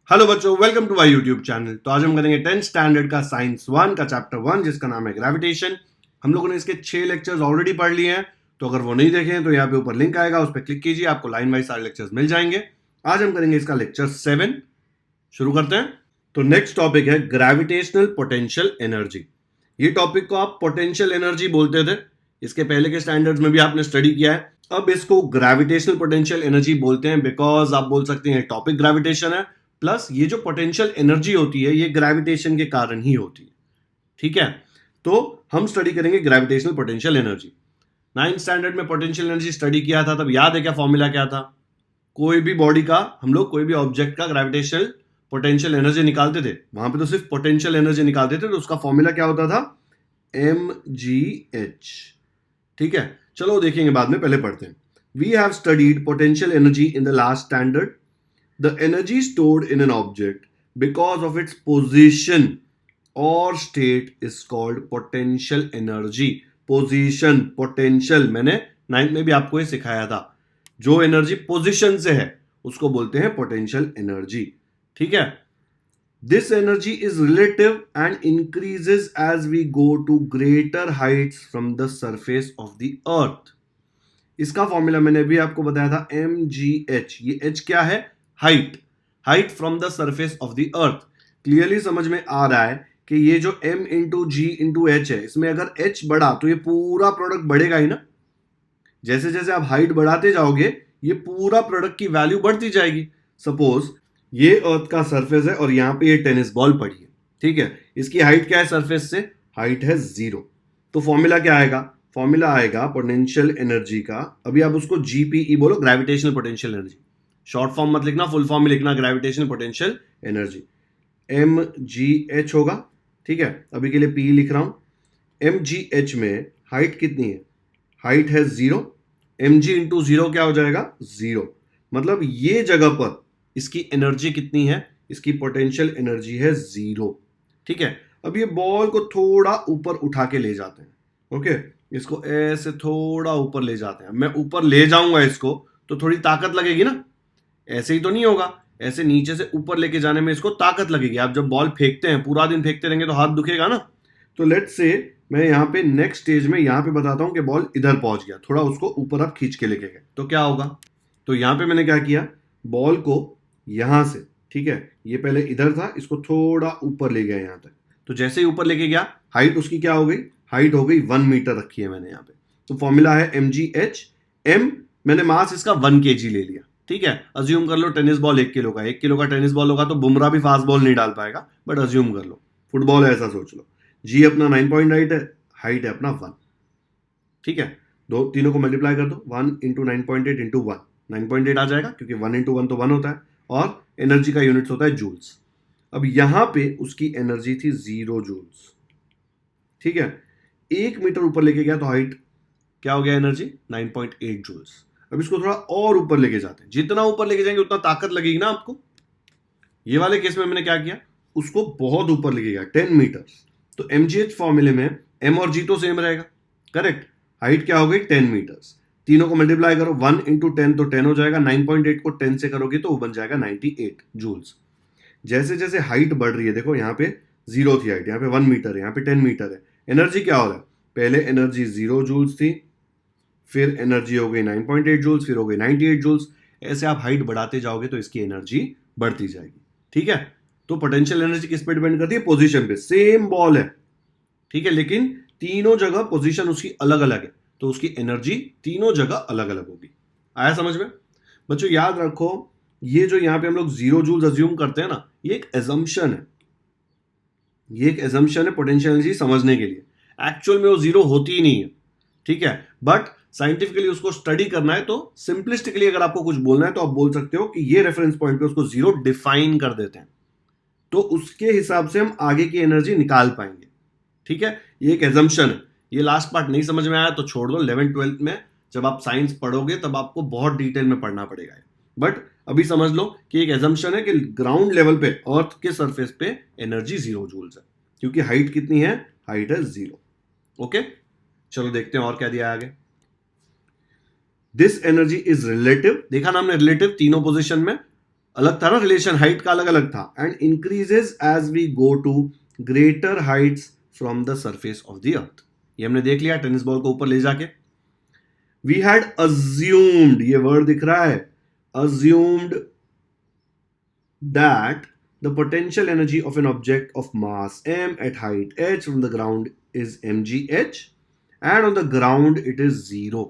Hello बच्चों, welcome to my YouTube channel. तो आज हम करेंगे 10th स्टैंडर्ड का साइंस 1 का चैप्टर 1 जिसका नाम है ग्रेविटेशन। हम लोगों ने इसके 6 लेक्चर्स ऑलरेडी पढ़ लिए हैं, तो अगर वो नहीं देखे हैं तो यहाँ पे ऊपर लिंक आएगा, उस पर क्लिक कीजिए, आपको लाइन वाइज सारे लेक्चर्स मिल जाएंगे। आज हम करेंगे इसका लेक्चर 7। शुरू करते हैं। तो नेक्स्ट टॉपिक है ग्रेविटेशनल पोटेंशियल एनर्जी। ये टॉपिक को आप पोटेंशियल एनर्जी बोलते थे, इसके पहले के स्टैंडर्ड्स में भी आपने स्टडी किया है। अब इसको ग्रेविटेशनल पोटेंशियल एनर्जी बोलते हैं बिकॉज आप बोल सकते हैं टॉपिक ग्रेविटेशन है, प्लस ये जो पोटेंशियल एनर्जी होती है ये ग्रेविटेशन के कारण ही होती है। ठीक है, तो हम स्टडी करेंगे gravitational potential energy. 9th standard में पोटेंशियल एनर्जी स्टडी किया था, तब याद है क्या फॉर्मूला क्या था? कोई भी बॉडी का, हम लोग कोई भी ऑब्जेक्ट का ग्रेविटेशनल पोटेंशियल एनर्जी निकालते थे, वहां पे तो सिर्फ पोटेंशियल एनर्जी निकालते थे, तो उसका फॉर्मूला क्या होता था? mgh। ठीक है, चलो देखेंगे बाद में, पहले पढ़ते हैं। We have studied potential energy in the last standard. The energy stored in an object because of its position or state is called potential energy। Position, potential, मैंने 9th में भी आपको ये सिखाया था। जो एनर्जी पोजीशन से है उसको बोलते हैं पोटेंशियल एनर्जी। ठीक है, this energy is relative and increases as we go to greater heights from the surface of the earth. इसका फॉर्मूला मैंने भी आपको बताया था, mgh। ये h क्या है? Height from the surface of the earth. Clearly समझ में आ रहा है कि ये जो m इंटू जी इंटू एच है, इसमें अगर h बढ़ा तो ये पूरा प्रोडक्ट बढ़ेगा ही ना। जैसे जैसे आप हाइट बढ़ाते जाओगे ये पूरा प्रोडक्ट की वैल्यू बढ़ती जाएगी। सपोज ये अर्थ का सरफेस है और यहां पे ये टेनिस बॉल पड़ी है। ठीक है, इसकी हाइट क्या है सरफेस से? हाइट है 0। तो फॉर्मूला क्या आएगा? फॉर्मूला आएगा पोटेंशियल एनर्जी का, अभी आप उसको जीपीई बोलो, gravitational potential energy. Short form मत लिखना, फुल फॉर्म में लिखना, ग्रेविटेशनल पोटेंशियल एनर्जी। mgh होगा। ठीक है, अभी के लिए p लिख रहा हूं। mgh में हाइट कितनी है? हाइट है 0। mg इंटू 0 क्या हो जाएगा? 0। मतलब ये जगह पर इसकी एनर्जी कितनी है? इसकी पोटेंशियल एनर्जी है 0। ठीक है, अब ये बॉल को थोड़ा ऊपर उठा के ले जाते हैं। ओके, इसको ऐसे थोड़ा ऊपर ले जाते हैं। मैं ऊपर ले जाऊंगा इसको तो थोड़ी ताकत लगेगी ना, ऐसे ही तो नहीं होगा। ऐसे नीचे से ऊपर लेके जाने में इसको ताकत लगेगी। आप जब बॉल फेंकते हैं, पूरा दिन फेंकते रहेंगे तो हाथ दुखेगा ना। तो लेट्स से मैं यहाँ पे नेक्स्ट स्टेज में यहाँ पे बताता हूँ कि बॉल इधर पहुंच गया, थोड़ा उसको ऊपर आप खींच के लेके गए तो क्या होगा? तो यहाँ पे मैंने क्या किया, बॉल को यहाँ से, ठीक है, ये पहले इधर था, इसको थोड़ा ऊपर ले गया यहाँ तक। तो जैसे ही ऊपर लेके गया, हाइट उसकी क्या हो गई? हाइट हो गई 1 मीटर रखी है मैंने यहाँ पे। तो फॉर्मूला है mgh। m मैंने मास इसका 1 kg ले लिया। ठीक है, अज्यूम कर लो टेनिस बॉल 1 किलो का। 1 किलो का टेनिस बॉल होगा तो बुमराह भी फास्ट बॉल नहीं डाल पाएगा, बट अज्यूम कर लो फुटबॉल है, ऐसा सोच लो। जी अपना 9.8 है, हाइट है अपना 1। ठीक है, दो तीनों को मल्टीप्लाई कर दो, 1 इंटू 9.8 इंटू 1, 9.8 आ जाएगा, क्योंकि 1 इंटू 1 तो 1 होता है, और एनर्जी का यूनिट होता है जूल्स। अब यहां पे उसकी एनर्जी थी 0 जूल्स। ठीक है, 1 मीटर ऊपर लेके गया तो हाइट क्या हो गया? Energy 9.8 joules. अब इसको थोड़ा और ऊपर लेके जाते हैं, जितना ऊपर लेके जाएंगे उतना ताकत लगेगी ना आपको। ये वाले केस में मैंने क्या किया, उसको बहुत ऊपर लेके गया 10 मीटर। तो mgh फॉर्मूले में m और g तो सेम रहेगा, करेक्ट। हाइट क्या हो गई? 10 मीटर्स। तीनों को मल्टीप्लाई करो, 1 इंटू 10 तो 10 हो जाएगा, 9.8 को 10 से करोगे तो वो बन जाएगा 98 जूल्स। जैसे जैसे हाइट बढ़ रही है, देखो यहाँ पे 0 थी हाइट, यहाँ पे 1 मीटर है, यहाँ पे 10 मीटर है। एनर्जी क्या हो रहा है? पहले एनर्जी 0 जूल्स थी, फिर एनर्जी हो गई 9.8 जूल्स, फिर हो गई 98 जूल्स। ऐसे आप हाइट बढ़ाते जाओगे तो इसकी एनर्जी बढ़ती जाएगी। ठीक है, तो पोटेंशियल एनर्जी किस पे डिपेंड करती है? पोजीशन पे। सेम बॉल है, ठीक है, लेकिन तीनों जगह पोजीशन उसकी अलग अलग है, तो उसकी एनर्जी तीनों जगह अलग अलग होगी। आया समझ में? बच्चों याद रखो, ये जो यहां पे हम लोग 0 जूल्स अज्यूम करते हैं ना, ये एक एजम्पशन है। ये एक एजम्पशन है पोटेंशियल एनर्जी समझने के लिए। एक्चुअल में वो 0 होती ही नहीं है। ठीक है, बट साइंटिफिकली उसको स्टडी करना है तो सिंपलिस्टिकली अगर आपको कुछ बोलना है तो आप बोल सकते हो कि ये रेफरेंस पॉइंट पे उसको 0 डिफाइन कर देते हैं, तो उसके हिसाब से हम आगे की एनर्जी निकाल पाएंगे। ठीक है, ये एक एजम्पशन है। ये लास्ट पार्ट नहीं समझ में आया तो छोड़ दो, 11th-12th में जब आप साइंस पढ़ोगे तब आपको बहुत डिटेल में पढ़ना पड़ेगा। बट अभी समझ लो कि एक एजम्पशन है कि ग्राउंड लेवल पे, अर्थ के सरफेस पे एनर्जी 0 जूल्स है, क्योंकि हाइट कितनी है? हाइट है 0। ओके, चलो देखते हैं और क्या दिया आगे। This energy is relative. देखा ना हमने, रिलेटिव तीनों पोजीशन में। अलग था ना रिलेशन, हाइट का अलग अलग था. And increases as we go to greater heights from the surface of the earth. ये हमने देख लिया टेनिस बॉल को ऊपर ले जाके. वी हैड अज्यूम्ड, ये वर्ड दिख रहा है, assumed that the potential energy of an object of mass m at height h from the ground is mgh and on the ground it is 0.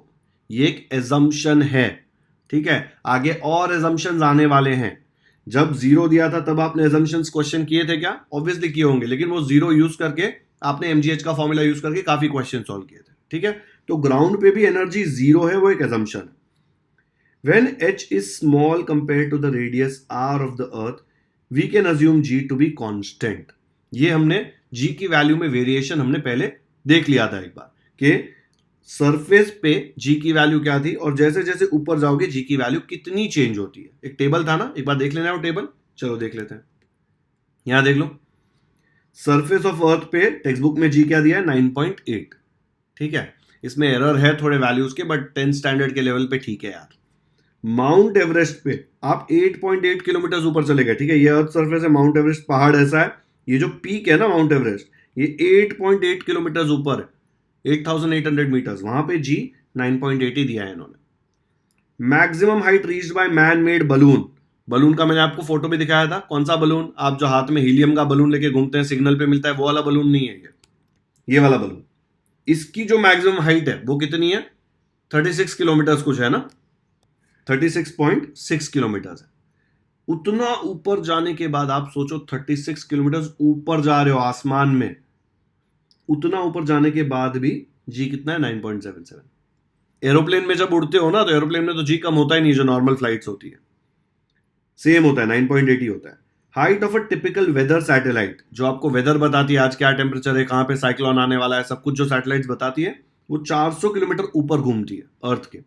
ये एक assumption है, ठीक है. आगे और assumptions आने वाले हैं. जब 0 दिया था तब आपने assumptions क्वेश्चन किए थे क्या? ऑब्वियसली किए होंगे, लेकिन वो 0 यूज करके आपने mgh का फॉर्मूला यूज करके काफी क्वेश्चन सॉल्व किए थे, ठीक है. तो ग्राउंड पे भी एनर्जी 0 है, वो एक assumption है. When h is small compared to the radius r of the earth, we can assume g to be constant. ये हमने g की वैल्यू में वेरिएशन हमने पहले देख लिया था एक बार कि सरफेस पे g की वैल्यू क्या थी और जैसे जैसे ऊपर जाओगे g की वैल्यू कितनी चेंज होती है. एक टेबल था ना, एक बार देख लेना वो टेबल. चलो देख लेते हैं. यहां देख लो, सरफेस ऑफ अर्थ पे टेक्स्ट बुक में g क्या दिया है? 9.8. ठीक है, इसमें एरर है थोड़े वैल्यूज के, बट 10 स्टैंडर्ड के लेवल पे ठीक है यार. माउंट एवरेस्ट पे आप 8.8 किलोमीटर ऊपर चले गए, ठीक है. ये अर्थ सरफेस है, माउंट एवरेस्ट पहाड़ ऐसा है. ये जो पीक है ना माउंट एवरेस्ट, ये 8.8 किलोमीटर ऊपर है, 8,800 मीटर्स. वहां पे जी 9.8 ही दिया है इन्होंने. Maximum height reached by man made balloon. Balloon का मैंने आपको फोटो भी दिखाया था. कौन सा बलून? आप जो हाथ में हीलियम का बलून लेके घूमते हैं, सिग्नल पे मिलता है, वो वाला बलून नहीं है ये वाला बलून. इसकी जो मैक्सिमम हाइट है वो कितनी है? 36 किलोमीटर कुछ है ना, 36.6 किलोमीटर है. उतना ऊपर जाने के बाद आप सोचो, 36 किलोमीटर ऊपर जा रहे हो आसमान में, उतना ऊपर जाने के बाद भी जी कितना है? 9.77. एरोप्लेन में जब उड़ते हो ना, तो एरोप्लेन में तो जी कम होता ही नहीं, जो नॉर्मल फ्लाइट्स होती है, सेम होता है, 9.8 ही होता है. Height of a typical weather satellite, जो आपको वेदर बताती है, आज क्या टेम्परेचर है, कहां पे साइक्लोन आने वाला है, सब कुछ जो सैटेलाइट्स बताती है, वो 400 किलोमीटर ऊपर घूमती है अर्थ के.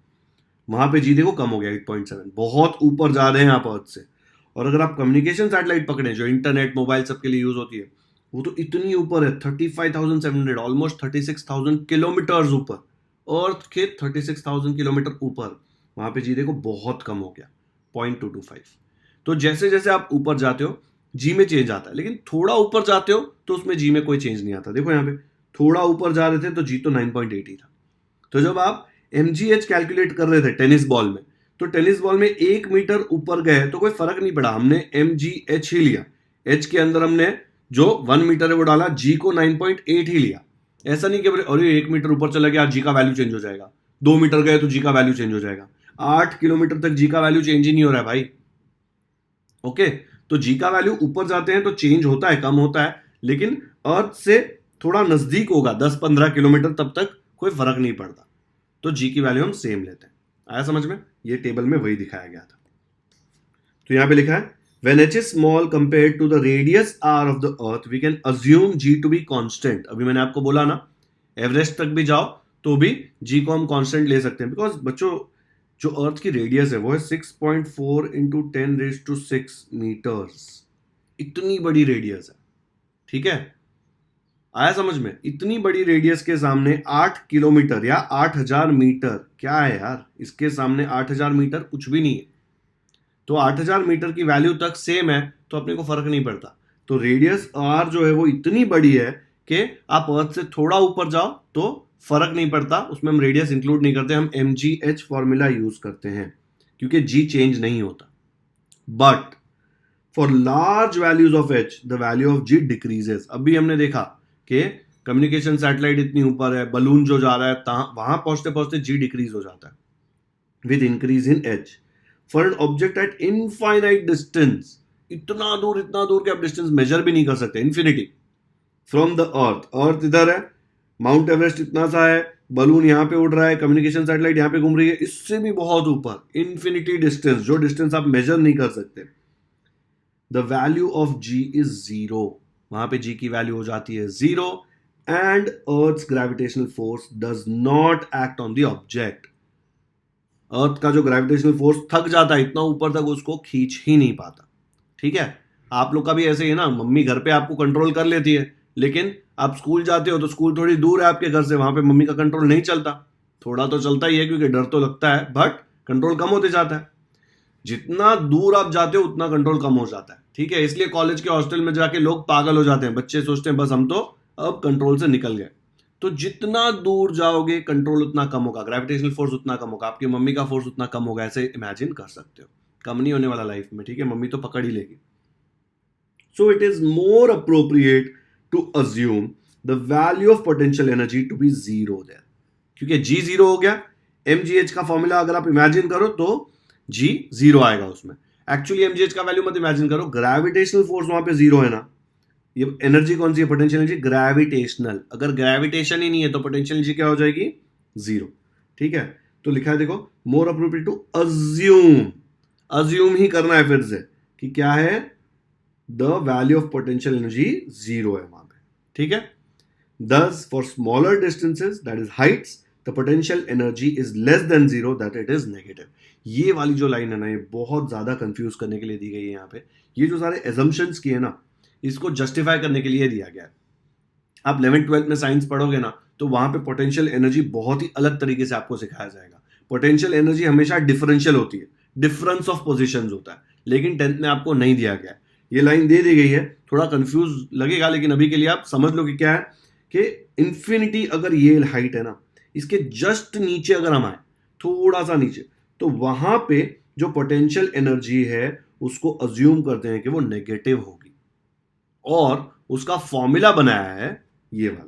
वहां पे जी देखो कम हो गया, 8.7. बहुत ऊपर जा रहे हैं आप अर्थ से. और अगर आप कम्युनिकेशन सैटेलाइट पकड़े, जो इंटरनेट मोबाइल सबके लिए यूज होती है, वो तो इतनी ऊपर है, 35,700, ऑलमोस्ट 36,000 किलोमीटर ऊपर. अर्थ के 36,000 किलोमीटर ऊपर, वहां पे जी देखो बहुत कम हो गया, 0.225. तो जैसे जैसे आप ऊपर जाते हो जी में चेंज आता है, लेकिन थोड़ा ऊपर जाते हो तो उसमें जी में कोई चेंज नहीं आता. देखो यहाँ पे थोड़ा ऊपर जा रहे थे तो जी तो 9.8 ही था. तो जब आप mgh कैलकुलेट कर रहे थे टेनिस बॉल में, तो टेनिस बॉल में 1 मीटर ऊपर गए तो कोई फर्क नहीं पड़ा, हमने mgh ही लिया. h के अंदर हमने जो 1 मीटर है वो डाला, g को 9.8 ही लिया. ऐसा नहीं कि अरे 1 मीटर ऊपर चला गया जी का वैल्यू चेंज हो जाएगा, 2 मीटर गए तो जी का वैल्यू चेंज हो जाएगा. 8 किलोमीटर तक जी का वैल्यू चेंज ही नहीं हो रहा है भाई. ओके, तो जी का वैल्यू ऊपर जाते हैं तो चेंज होता है, कम होता है, लेकिन अर्थ से थोड़ा नजदीक होगा 10-15 किलोमीटर, तब तक कोई फर्क नहीं पड़ता. तो जी की वैल्यू हम सेम लेते हैं. आया समझ में? ये टेबल में वही दिखाया गया था. तो यहां पे लिखा है when h is small compared to the radius r of the earth we can assume g to be constant. अभी मैंने आपको बोला ना, एवरेस्ट तक भी जाओ तो भी g को हम कांस्टेंट ले सकते हैं, बिकॉज बच्चों जो अर्थ की रेडियस है वो है 6.4 इंटू 10⁶ मीटर्स. इतनी बड़ी रेडियस है, ठीक है. आया समझ में? इतनी बड़ी रेडियस के सामने 8 किलोमीटर या 8,000 मीटर क्या है यार? इसके सामने 8,000 मीटर कुछ भी नहीं है. तो 8,000 मीटर की वैल्यू तक सेम है तो अपने को फर्क नहीं पड़ता. तो रेडियस आर जो है वो इतनी बड़ी है कि आप अर्थ से थोड़ा ऊपर जाओ तो फर्क नहीं पड़ता. उसमें हम रेडियस इंक्लूड नहीं करते, हम mgh फॉर्मूला यूज करते हैं क्योंकि g चेंज नहीं होता. But for large values of h the value of g decreases. अभी हमने देखा कि कम्युनिकेशन सैटेलाइट इतनी ऊपर है, बलून जो जा रहा है वहां पहुंचते पहुंचते जी डिक्रीज हो जाता है with increase in H. For an object at infinite distance, इतना दूर के आप डिस्टेंस मेजर भी नहीं कर सकते, इन्फिनिटी फ्रॉम द अर्थ. अर्थ इधर है, माउंट एवरेस्ट इतना सा है, बलून यहां पे उड़ रहा है, कम्युनिकेशन सैटेलाइट यहां पे घूम रही है, इससे भी बहुत ऊपर इन्फिनिटी डिस्टेंस, जो डिस्टेंस आप मेजर नहीं कर सकते. The value of G is 0. वहां पे जी की वैल्यू हो जाती है 0 and earth's gravitational force does not act on the object. Earth का जो ग्रेविटेशनल फोर्स थक जाता है, इतना ऊपर तक उसको खींच ही नहीं पाता. ठीक है, आप लोग का भी ऐसे ही है ना, मम्मी घर पे आपको कंट्रोल कर लेती है, लेकिन आप स्कूल जाते हो तो स्कूल थोड़ी दूर है आपके घर से, वहां पे मम्मी का कंट्रोल नहीं चलता. थोड़ा तो चलता ही है क्योंकि डर तो लगता है, बट कंट्रोल कम होते जाता है. जितना दूर आप जाते हो उतना कंट्रोल कम हो जाता है, ठीक है। इसलिए कॉलेज के हॉस्टल में जाके लोग पागल हो जाते हैं, बच्चे सोचते हैं बस हम तो अब कंट्रोल से निकल गए। तो जितना दूर जाओगे कंट्रोल उतना कम होगा, ग्रेविटेशनल फोर्स उतना कम होगा, आपकी मम्मी का फोर्स उतना कम होगा, ऐसे इमेजिन कर सकते हो। कम नहीं होने वाला लाइफ में, ठीक है, मम्मी तो पकड़ ही लेगी। So it is more appropriate to assume the value of potential energy to be zero there, क्योंकि जी जीरो हो गया। mgh का फॉर्मूला अगर आप इमेजिन करो तो जी जीरो आएगा उसमें। एक्चुअली mgh का वैल्यू मत इमेजिन करो, ग्रेविटेशनल फोर्स वहां पे जीरो है ना। ये एनर्जी कौन सी है, पोटेंशियल एनर्जी ग्रेविटेशनल। अगर ग्रेविटेशन ही नहीं है तो पोटेंशियल एनर्जी क्या हो जाएगी, जीरो, ठीक है। तो लिखा है देखो, more appropriate to assume, assume ही करना है फिर से कि क्या है, the value of potential energy zero है वहां पे, ठीक है। Thus, for smaller distances, that is heights, the potential energy is less than zero, that it is negative. ये वाली जो लाइन है ना, ये बहुत ज्यादा कंफ्यूज करने के लिए दी गई है यहाँ पे। ये जो सारे एजम्पशंस किए ना, इसको जस्टिफाई करने के लिए दिया गया है। आप 11th-12th में साइंस पढ़ोगे ना, तो वहां पे पोटेंशियल एनर्जी बहुत ही अलग तरीके से आपको सिखाया जाएगा। पोटेंशियल एनर्जी हमेशा डिफरेंशियल होती है, डिफरेंस ऑफ पोजिशन होता है, लेकिन 10th में आपको नहीं दिया गया है। ये लाइन दे दी गई है, थोड़ा कंफ्यूज लगेगा, लेकिन अभी के लिए आप समझ लो कि क्या है कि इंफिनिटी अगर ये हाइट है ना, इसके जस्ट नीचे अगर हम आए, थोड़ा सा नीचे, तो वहां पे जो पोटेंशियल एनर्जी है उसको अज्यूम करते हैं कि वो नेगेटिव होगी, और उसका फॉर्मूला बनाया है ये वाला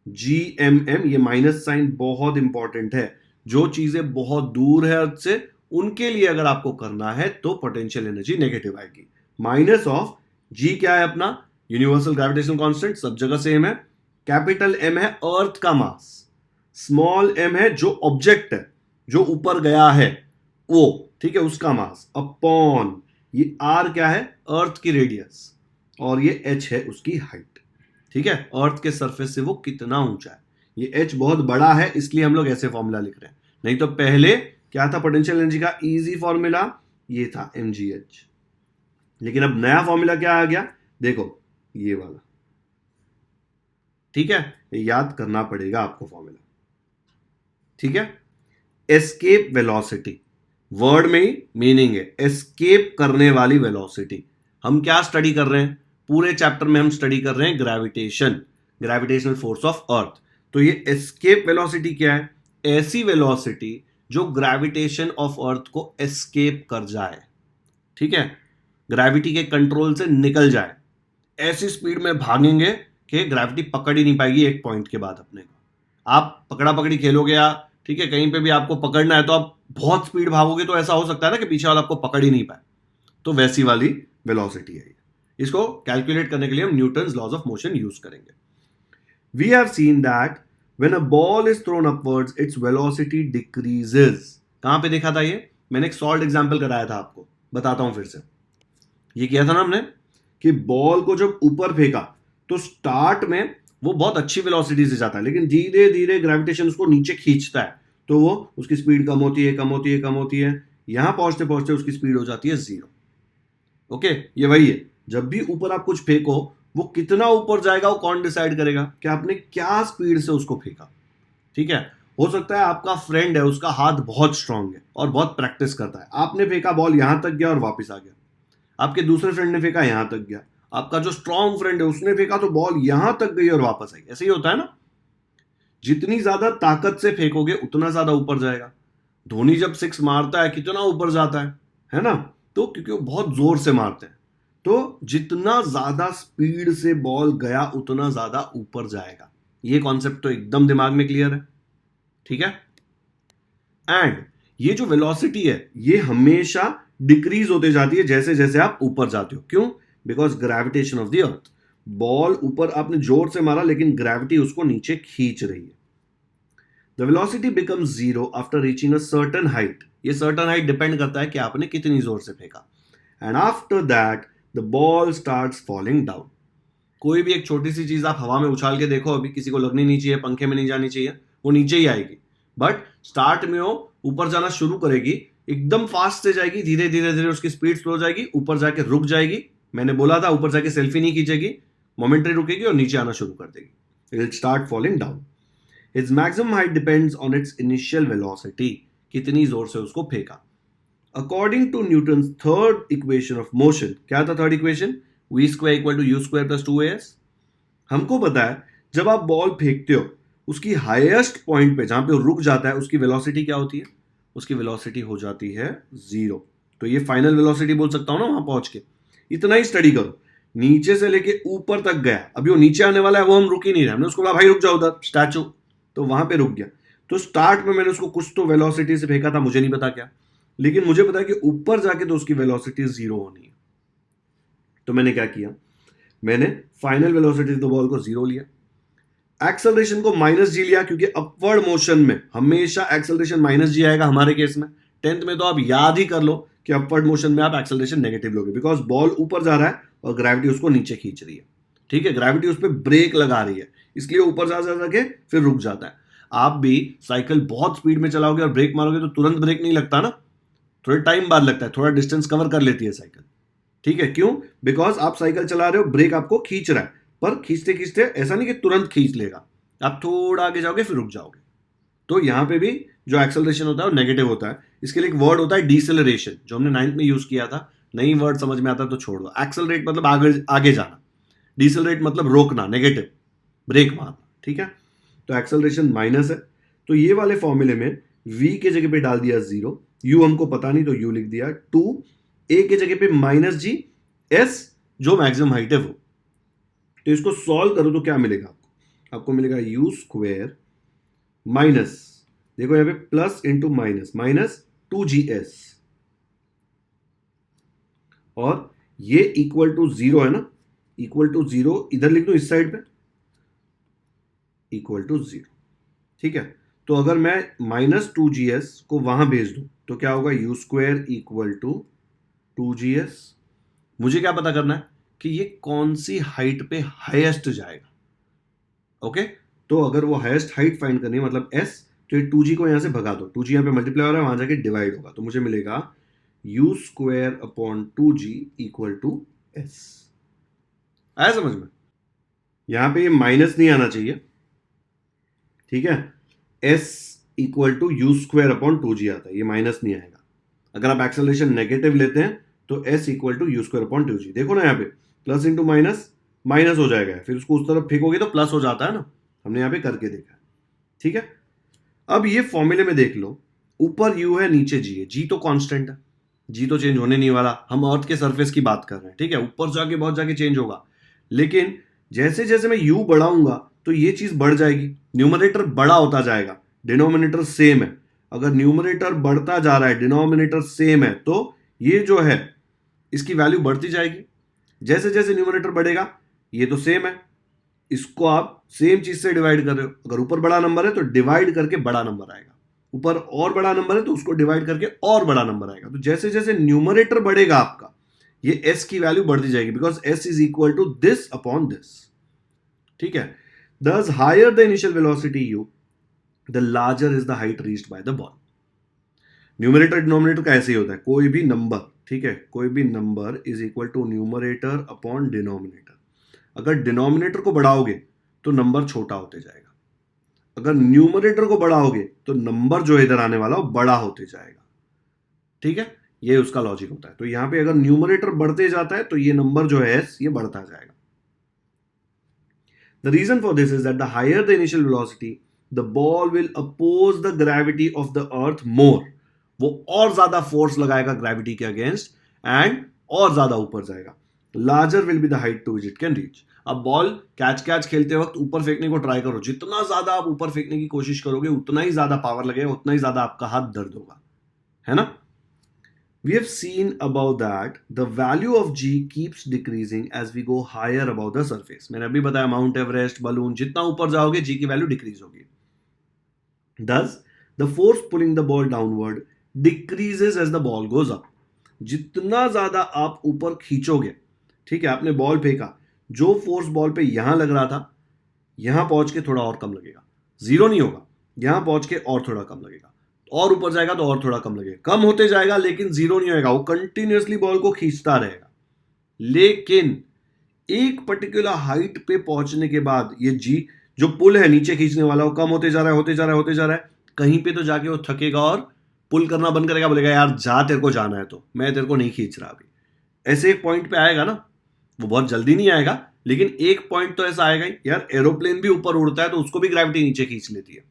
GMM। ये माइनस साइन बहुत इंपॉर्टेंट है। जो चीजें बहुत दूर है अर्थ से, उनके लिए अगर आपको करना है तो पोटेंशियल एनर्जी नेगेटिव आएगी। माइनस ऑफ जी क्या है अपना, यूनिवर्सल ग्रेविटेशनल कांस्टेंट, सब जगह सेम है। कैपिटल एम है अर्थ का मास, स्मॉल एम है जो ऑब्जेक्ट है, जो ऊपर गया है वो, ठीक है, उसका मास, अपॉन ये आर क्या है, अर्थ की रेडियस, और ये एच है उसकी हाइट, ठीक है। अर्थ के सरफेस से वो कितना ऊंचा है, ये एच बहुत बड़ा है, इसलिए हम लोग ऐसे फॉर्मूला लिख रहे हैं। नहीं तो पहले क्या था पोटेंशियल एनर्जी का इजी फॉर्मूला, ये था mgh। लेकिन अब नया फॉर्मूला क्या आ गया, देखो ये वाला, ठीक है, ये याद करना पड़ेगा आपको फॉर्मूला, ठीक है। एस्केप वेलोसिटी, वर्ड में ही मीनिंग है एस्केप करने वाली वेलोसिटी। हम क्या स्टडी कर रहे हैं, पूरे चैप्टर में हम स्टडी कर रहे हैं gravitation, gravitational force of earth. तो ये एस्केप वेलोसिटी क्या है, ऐसी वेलोसिटी जो ग्रेविटेशन ऑफ अर्थ को एस्केप कर जाए, ठीक है, ग्रेविटी के कंट्रोल से निकल जाए, ऐसी स्पीड में भागेंगे कि ग्रेविटी पकड़ ही नहीं पाएगी एक पॉइंट के बाद अपने को। आप पकड़ा पकड़ी खेलोगे या ठीक है कहीं पे भी आपको पकड़ना है तो आप बहुत स्पीड भागोगे, तो ऐसा हो सकता है ना कि पीछे वाला आपको पकड़ ही नहीं पाए। तो वैसी वाली वेलोसिटी है। इसको कैलकुलेट करने के लिए हम Newton's laws of motion use करेंगे। We have seen that when a ball is thrown upwards its velocity decreases. कहां पे देखा था ये, मैंने एक सॉल्ड एग्जांपल कराया था आपको, बताता हूं फिर से। ये किया था ना हमने कि बॉल को जब ऊपर फेंका तो स्टार्ट में वो बहुत अच्छी वेलोसिटी से जाता है, लेकिन धीरे धीरे ग्रेविटेशन उसको नीचे खींचता है, तो वो उसकी स्पीड कम होती है, कम होती है, कम होती है, यहां पहुंचते पहुंचते उसकी स्पीड हो जाती है जीरो। ओके, ये वही है, जब भी ऊपर आप कुछ फेंको, वो कितना ऊपर जाएगा वो कौन डिसाइड करेगा, कि आपने क्या स्पीड से उसको फेंका, ठीक है। हो सकता है आपका फ्रेंड है, उसका हाथ बहुत स्ट्रांग है और बहुत प्रैक्टिस करता है, आपने फेंका बॉल यहां तक गया और वापस आ गया, आपके दूसरे फ्रेंड ने फेंका यहां तक गया, आपका जो स्ट्रांग फ्रेंड है उसने फेंका तो बॉल यहां तक गई और वापस आई। ऐसे ही होता है ना, जितनी ज्यादा ताकत से फेंकोगे उतना ज्यादा ऊपर जाएगा। धोनी जब सिक्स मारता है कितना ऊपर जाता है ना, तो क्योंकि वो बहुत जोर से मारते हैं, तो जितना ज्यादा स्पीड से बॉल गया उतना ज्यादा ऊपर जाएगा। ये कॉन्सेप्ट तो एकदम दिमाग में क्लियर है, ठीक है। एंड ये जो वेलोसिटी है ये हमेशा डिक्रीज होते जाती है जैसे जैसे आप ऊपर जाते हो। क्यों, because gravitation of the earth, ball ऊपर आपने जोर से मारा लेकिन ग्रेविटी उसको नीचे खींच रही है। The velocity becomes zero after reaching a certain height. ये सर्टेन हाइट डिपेंड करता है कि आपने कितनी जोर से फेंका। And after that the ball starts falling down. कोई भी एक छोटी सी चीज आप हवा में उछाल के देखो, अभी किसी को लगनी नहीं चाहिए, पंखे में नहीं जानी चाहिए, वो नीचे ही आएगी। बट स्टार्ट में वो ऊपर जाना शुरू करेगी, एकदम फास्ट से जाएगी, धीरे धीरे धीरे उसकी स्पीड स्लो जाएगी, ऊपर जाके रुक जाएगी। मैंने बोला था ऊपर जाके सेल्फी नहीं खींचेगी, मोमेंटरी रुकेगी और नीचे आना शुरू कर देगी। It will start falling down. Its maximum height depends on its initial velocity, कितनी जोर से उसको फेंका। According to Newton third equation of motion, क्या था third equation? V square equal to U square plus 2as। हमको पता है जब आप बॉल फेंकते हो उसकी हाईएस्ट पॉइंट पे जहां पे वो रुक जाता है उसकी वेलोसिटी क्या होती है? उसकी वेलोसिटी हो जाती है 0। तो ये फाइनल वेलोसिटी बोल सकता हूं ना वहां पहुंच के। इतना ही स्टडी करो, नीचे से लेके ऊपर तक गया, अभी वो नीचे आने वाला है, वो हम रुक ही नहीं रहे। हमने उसको बोला भाई रुक जाओ उधर स्टैचू, तो वहां पे रुक गया। तो स्टार्ट में मैंने उसको कुछ तो वेलोसिटी से फेंका था, मुझे नहीं पता क्या, लेकिन मुझे पता है कि ऊपर जाके तो उसकी वेलोसिटी 0 होनी है। तो मैंने क्या किया, मैंने final velocity of the ball को 0 लिया, एक्सेलरेशन को -g लिया, क्योंकि अपवर्ड मोशन में हमेशा एक्सेलरेशन -g आएगा हमारे केस में। 10th में तो आप याद ही कर लो कि अपवर्ड मोशन में आप एक्सेलरेशन नेगेटिव लोगे, बिकॉज बॉल ऊपर जा रहा है और ग्रेविटी उसको नीचे खींच रही है। ठीक है, ग्रेविटी उस पर ब्रेक लगा रही है, इसलिए ऊपर जा के फिर रुक जाता है। आप भी साइकिल बहुत स्पीड में चलाओगे और ब्रेक मारोगे तो तुरंत ब्रेक नहीं लगता ना, थोड़ा टाइम बाद लगता है, थोड़ा डिस्टेंस कवर कर लेती है साइकिल। ठीक है, क्यों? बिकॉज आप साइकिल चला रहे हो, ब्रेक आपको खींच रहा है, पर खींचते खींचते ऐसा नहीं कि तुरंत खींच लेगा, आप थोड़ा आगे जाओगे फिर रुक जाओगे। तो यहां पे भी जो एक्सेलरेशन होता है वो नेगेटिव होता है। इसके लिए एक वर्ड होता है डिसेलरेशन, जो हमने 9th में यूज किया था। नई वर्ड समझ में आता तो छोड़ दो। एक्सेलरेट मतलब आगे आगे जाना, डिसेलरेट मतलब रोकना, नेगेटिव, ब्रेक मारना। ठीक है, तो एक्सेलरेशन माइनस है, तो ये वाले फॉर्मूले में v के जगह पे डाल दिया 0, u हमको पता नहीं तो u लिख दिया 2, a के जगह पे -g, s जो मैक्सिमम हाइट है वो। तो इसको सॉल्व करो तो क्या मिलेगा आपको? आपको मिलेगा u स्क्वायर माइनस, देखो यहां पे प्लस इंटू माइनस, -2gs, और ये इक्वल टू 0 है ना, इक्वल टू 0 इधर लिख दो इस साइड पे, इक्वल टू 0। ठीक है, तो अगर मैं -2gs को वहां भेज दूं तो क्या होगा? u square equal to 2gs। मुझे क्या पता करना है कि ये कौन सी हाइट पे हाईएस्ट जाएगा। ओके, तो अगर वो हाईएस्ट हाइट फाइंड करनी है मतलब s, तो ये 2g को यहां से भगा दो, 2g यहां पे मल्टीप्लाई हो रहा है, वहां जाके डिवाइड होगा, तो मुझे मिलेगा u square upon 2g equal to s। आया समझ में? यहां पे ये माइनस नहीं आना चाहिए। ठीक है, s equal to U square upon 2g आता है, ये माइनस नहीं आएगा। अगर आप एक्सेलरेशन नेगेटिव लेते हैं तो s equal to U square upon 2g। देखो ना यहाँ पे प्लस इंटू माइनस, माइनस हो जाएगा, फिर उसको उस तरफ फेंकोगे तो प्लस हो जाता है ना, हमने यहाँ पे करके देखा है। ठीक है, अब ये फॉर्मूले में देख लो, ऊपर u है नीचे g है, g तो कांस्टेंट है, g तो चेंज होने नहीं वाला। हम अर्थ के सरफेस की बात कर रहे हैं। ठीक है, ऊपर जाके बहुत जाके चेंज होगा, लेकिन जैसे जैसे मैं u बढ़ाऊंगा तो ये चीज बढ़ जाएगी, न्यूमरेटर बड़ा होता जाएगा, डिनोमिनेटर सेम है। अगर न्यूमरेटर बढ़ता जा रहा है, डिनोमिनेटर सेम है, तो ये जो है इसकी वैल्यू बढ़ती जाएगी। जैसे जैसे न्यूमरेटर बढ़ेगा, ये तो सेम है, इसको आप सेम चीज से डिवाइड कर रहे हो। अगर ऊपर बड़ा नंबर है तो डिवाइड करके बड़ा नंबर आएगा, ऊपर और बड़ा नंबर है तो उसको डिवाइड करके और बड़ा नंबर आएगा। तो जैसे जैसे न्यूमरेटर बढ़ेगा आपका, ये s की वैल्यू बढ़ती जाएगी, because s is equal to this upon this. ठीक है, thus higher the initial velocity u, the larger is the height reached by the ball। Numerator denominator का ऐसे ही होता है, कोई भी नंबर, ठीक है, कोई भी number is equal to numerator upon denominator. अगर डिनोमिनेटर को बढ़ाओगे तो नंबर छोटा होते जाएगा, अगर न्यूमरेटर को बढ़ाओगे तो नंबर जो इधर आने वाला वो बड़ा होते जाएगा। ठीक है, ये उसका लॉजिक होता है। तो यहां पे अगर न्यूमरेटर बढ़ते जाता है तो ये नंबर जो है s, ये बढ़ता जाएगा। The reason for this is that the higher the initial velocity, the ball will oppose the gravity of the earth more। वो और ज्यादा फोर्स लगाएगा ग्रेविटी के अगेंस्ट एंड और ज्यादा ऊपर जाएगा। Larger will be the height to which it can reach। अब बॉल कैच खेलते वक्त ऊपर फेंकने को ट्राई करो, जितना ज्यादा आप ऊपर फेंकने की कोशिश करोगे उतना ही ज्यादा पावर लगेगा, उतना ही ज्यादा आपका हाथ दर्द होगा, है ना? We have seen above that the value of g keeps decreasing as we go higher above the surface। मैंने अभी बताया माउंट एवरेस्ट, बलून, जितना ऊपर जाओगे g की वैल्यू डिक्रीज होगी। Thus the force pulling the ball downward decreases as the ball goes up। जितना ज्यादा आप ऊपर खींचोगे, ठीक है, आपने बॉल फेंका, जो फोर्स बॉल पे यहां लग रहा था, यहां पहुंच के थोड़ा और कम लगेगा, जीरो नहीं होगा, यहां पहुंच के और थोड़ा कम लगेगा, और ऊपर जाएगा तो और थोड़ा कम लगेगा, कम होते जाएगा लेकिन जीरो नहीं होगा, वो कंटिन्यूअसली बॉल को खींचता रहेगा। लेकिन एक पर्टिकुलर हाइट पे पहुंचने के बाद ये जी जो पुल है नीचे खींचने वाला, वो कम होते जा रहा है, होते जा रहा है, होते जा रहा है, कहीं पे तो जाके वो थकेगा और पुल करना बंद करेगा, बोलेगा यार जा, तेरे को जाना है तो मैं तेरे को नहीं खींच रहा अभी। ऐसे एक पॉइंट पे आएगा ना, वो बहुत जल्दी नहीं आएगा, लेकिन एक पॉइंट तो ऐसा आएगा ही। यार एरोप्लेन भी ऊपर उड़ता है तो उसको भी ग्रेविटी नीचे खींच लेती है,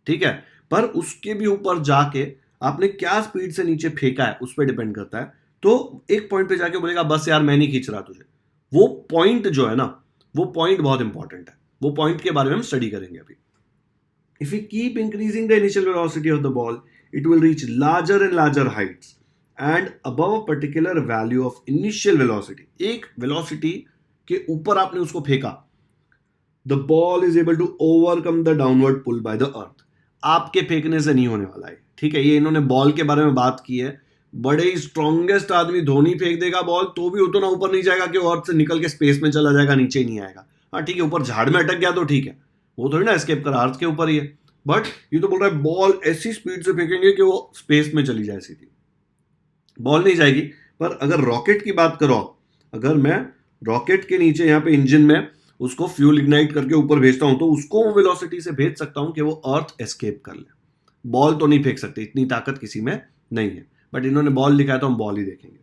ठीक है, पर उसके भी ऊपर जाके आपने क्या स्पीड से नीचे फेंका है उस पर डिपेंड करता है। तो एक पॉइंट पे जाके बोलेगा बस यार मैं नहीं खींच रहा तुझे। वो पॉइंट जो है ना, वो पॉइंट बहुत इंपॉर्टेंट है। वो पॉइंट के बारे में हम स्टडी करेंगे अभी। If we keep increasing the initial velocity of the ball, it will reach larger and larger heights and above a particular value of initial velocity. एक velocity के ऊपर आपने उसको फेंका, the ball is able to overcome the downward pull by the earth. आपके फेंकने से नहीं होने वाला है, ठीक है। ये इन्होंने बॉल के बारे में बात की है। बड़े ही स्ट्रॉन्गेस्ट आदमी धोनी फेंक देगा बॉल तो भी उतना ऊपर नहीं जाएगा कि अर्थ से निकल के स्पेस में चला जाएगा, नीचे ही नहीं आएगा। हाँ ठीक है, ऊपर झाड़ में अटक गया तो ठीक है, वो थोड़ी ना एस्केप कर, अर्थ के ऊपर ही है। बट ये तो बोल रहा है बॉल ऐसी स्पीड से फेंकेंगे कि वो स्पेस में चली जाए सीधी, बॉल नहीं जाएगी। पर अगर रॉकेट की बात करो, अगर मैं रॉकेट के नीचे यहाँ पे इंजन में उसको फ्यूल इग्नाइट करके ऊपर भेजता हूं तो उसको वो वेलोसिटी से भेज सकता हूं कि वो अर्थ एस्केप कर ले। बॉल तो नहीं फेंक सकते, इतनी ताकत किसी में नहीं है। बट इन्होंने बॉल लिखा है तो हम बॉल ही देखेंगे।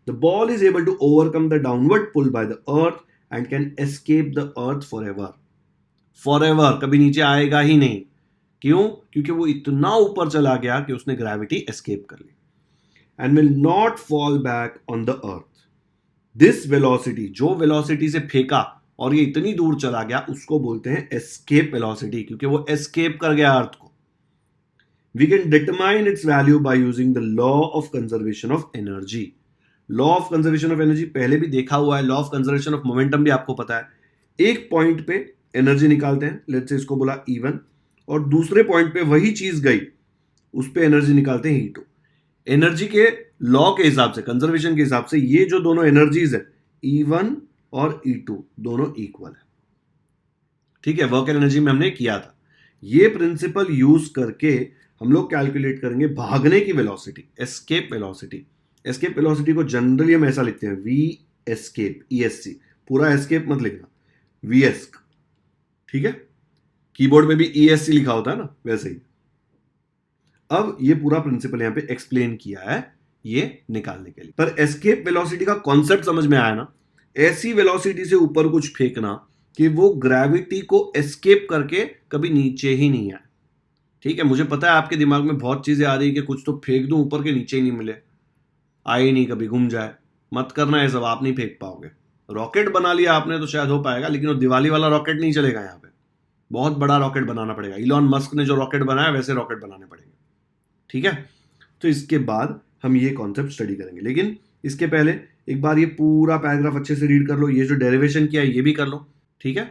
The ball is able to overcome the downward pull by the earth and can escape the earth forever. Forever, कभी नीचे आएगा ही नहीं। क्यों? क्योंकि वो इतना ऊपर चला गया कि उसने ग्रेविटी एस्केप कर ली। And will not fall back on the earth. This velocity, जो वेलोसिटी से फेंका और ये इतनी दूर चला गया, उसको बोलते हैं एस्केप वेलोसिटी, क्योंकि वो एस्केप कर गया अर्थ को। We can determine its value by using the law of conservation of energy. Law of conservation of energy पहले भी देखा हुआ है, law of conservation of momentum भी आपको पता है। एक पॉइंट पे एनर्जी निकालते हैं, लेट्स से इसको बोला E1, और दूसरे पॉइंट पे वही चीज गई, उस पे एनर्जी निकालते हैं E2। एनर्जी के लॉ के हिसाब से, कंजर्वेशन के हिसाब से, ये जो दोनों एनर्जीज है E1 और E2 दोनों इक्वल है, ठीक है। वर्क एंड एनर्जी में हमने किया था। ये प्रिंसिपल यूज करके हम लोग कैलकुलेट करेंगे भागने की velocity, escape velocity. Escape velocity को जनरली हम ऐसा लिखते हैं वी एस्केप, ESC। पूरा एस्केप मत लिखना, VS, ठीक है। कीबोर्ड में भी ESC लिखा होता है ना, वैसे ही। अब ये पूरा प्रिंसिपल यहां पे एक्सप्लेन किया है ये निकालने के लिए। पर एस्केप वेलोसिटी का कॉन्सेप्ट समझ में आया ना? ऐसी वेलोसिटी से ऊपर कुछ फेंकना कि वो ग्रेविटी को एस्केप करके कभी नीचे ही नहीं आए, ठीक है। मुझे पता है आपके दिमाग में बहुत चीजें आ रही है कि कुछ तो फेंक दूं ऊपर के, नीचे ही नहीं मिले, आए नहीं, कभी घूम जाए। मत करना है सब, आप नहीं फेंक पाओगे। रॉकेट बना लिया आपने तो शायद हो पाएगा, लेकिन वो दिवाली वाला रॉकेट नहीं चलेगा। यहाँ पे बहुत बड़ा रॉकेट बनाना पड़ेगा। इलॉन मस्क ने जो रॉकेट बनाया वैसे रॉकेट बनाने पड़ेंगे, ठीक है। तो इसके बाद हम ये कॉन्सेप्ट स्टडी करेंगे, लेकिन इसके पहले एक बार ये पूरा पैराग्राफ अच्छे से रीड कर लो। ये जो डेरिवेशन किया है ये भी कर लो, ठीक है।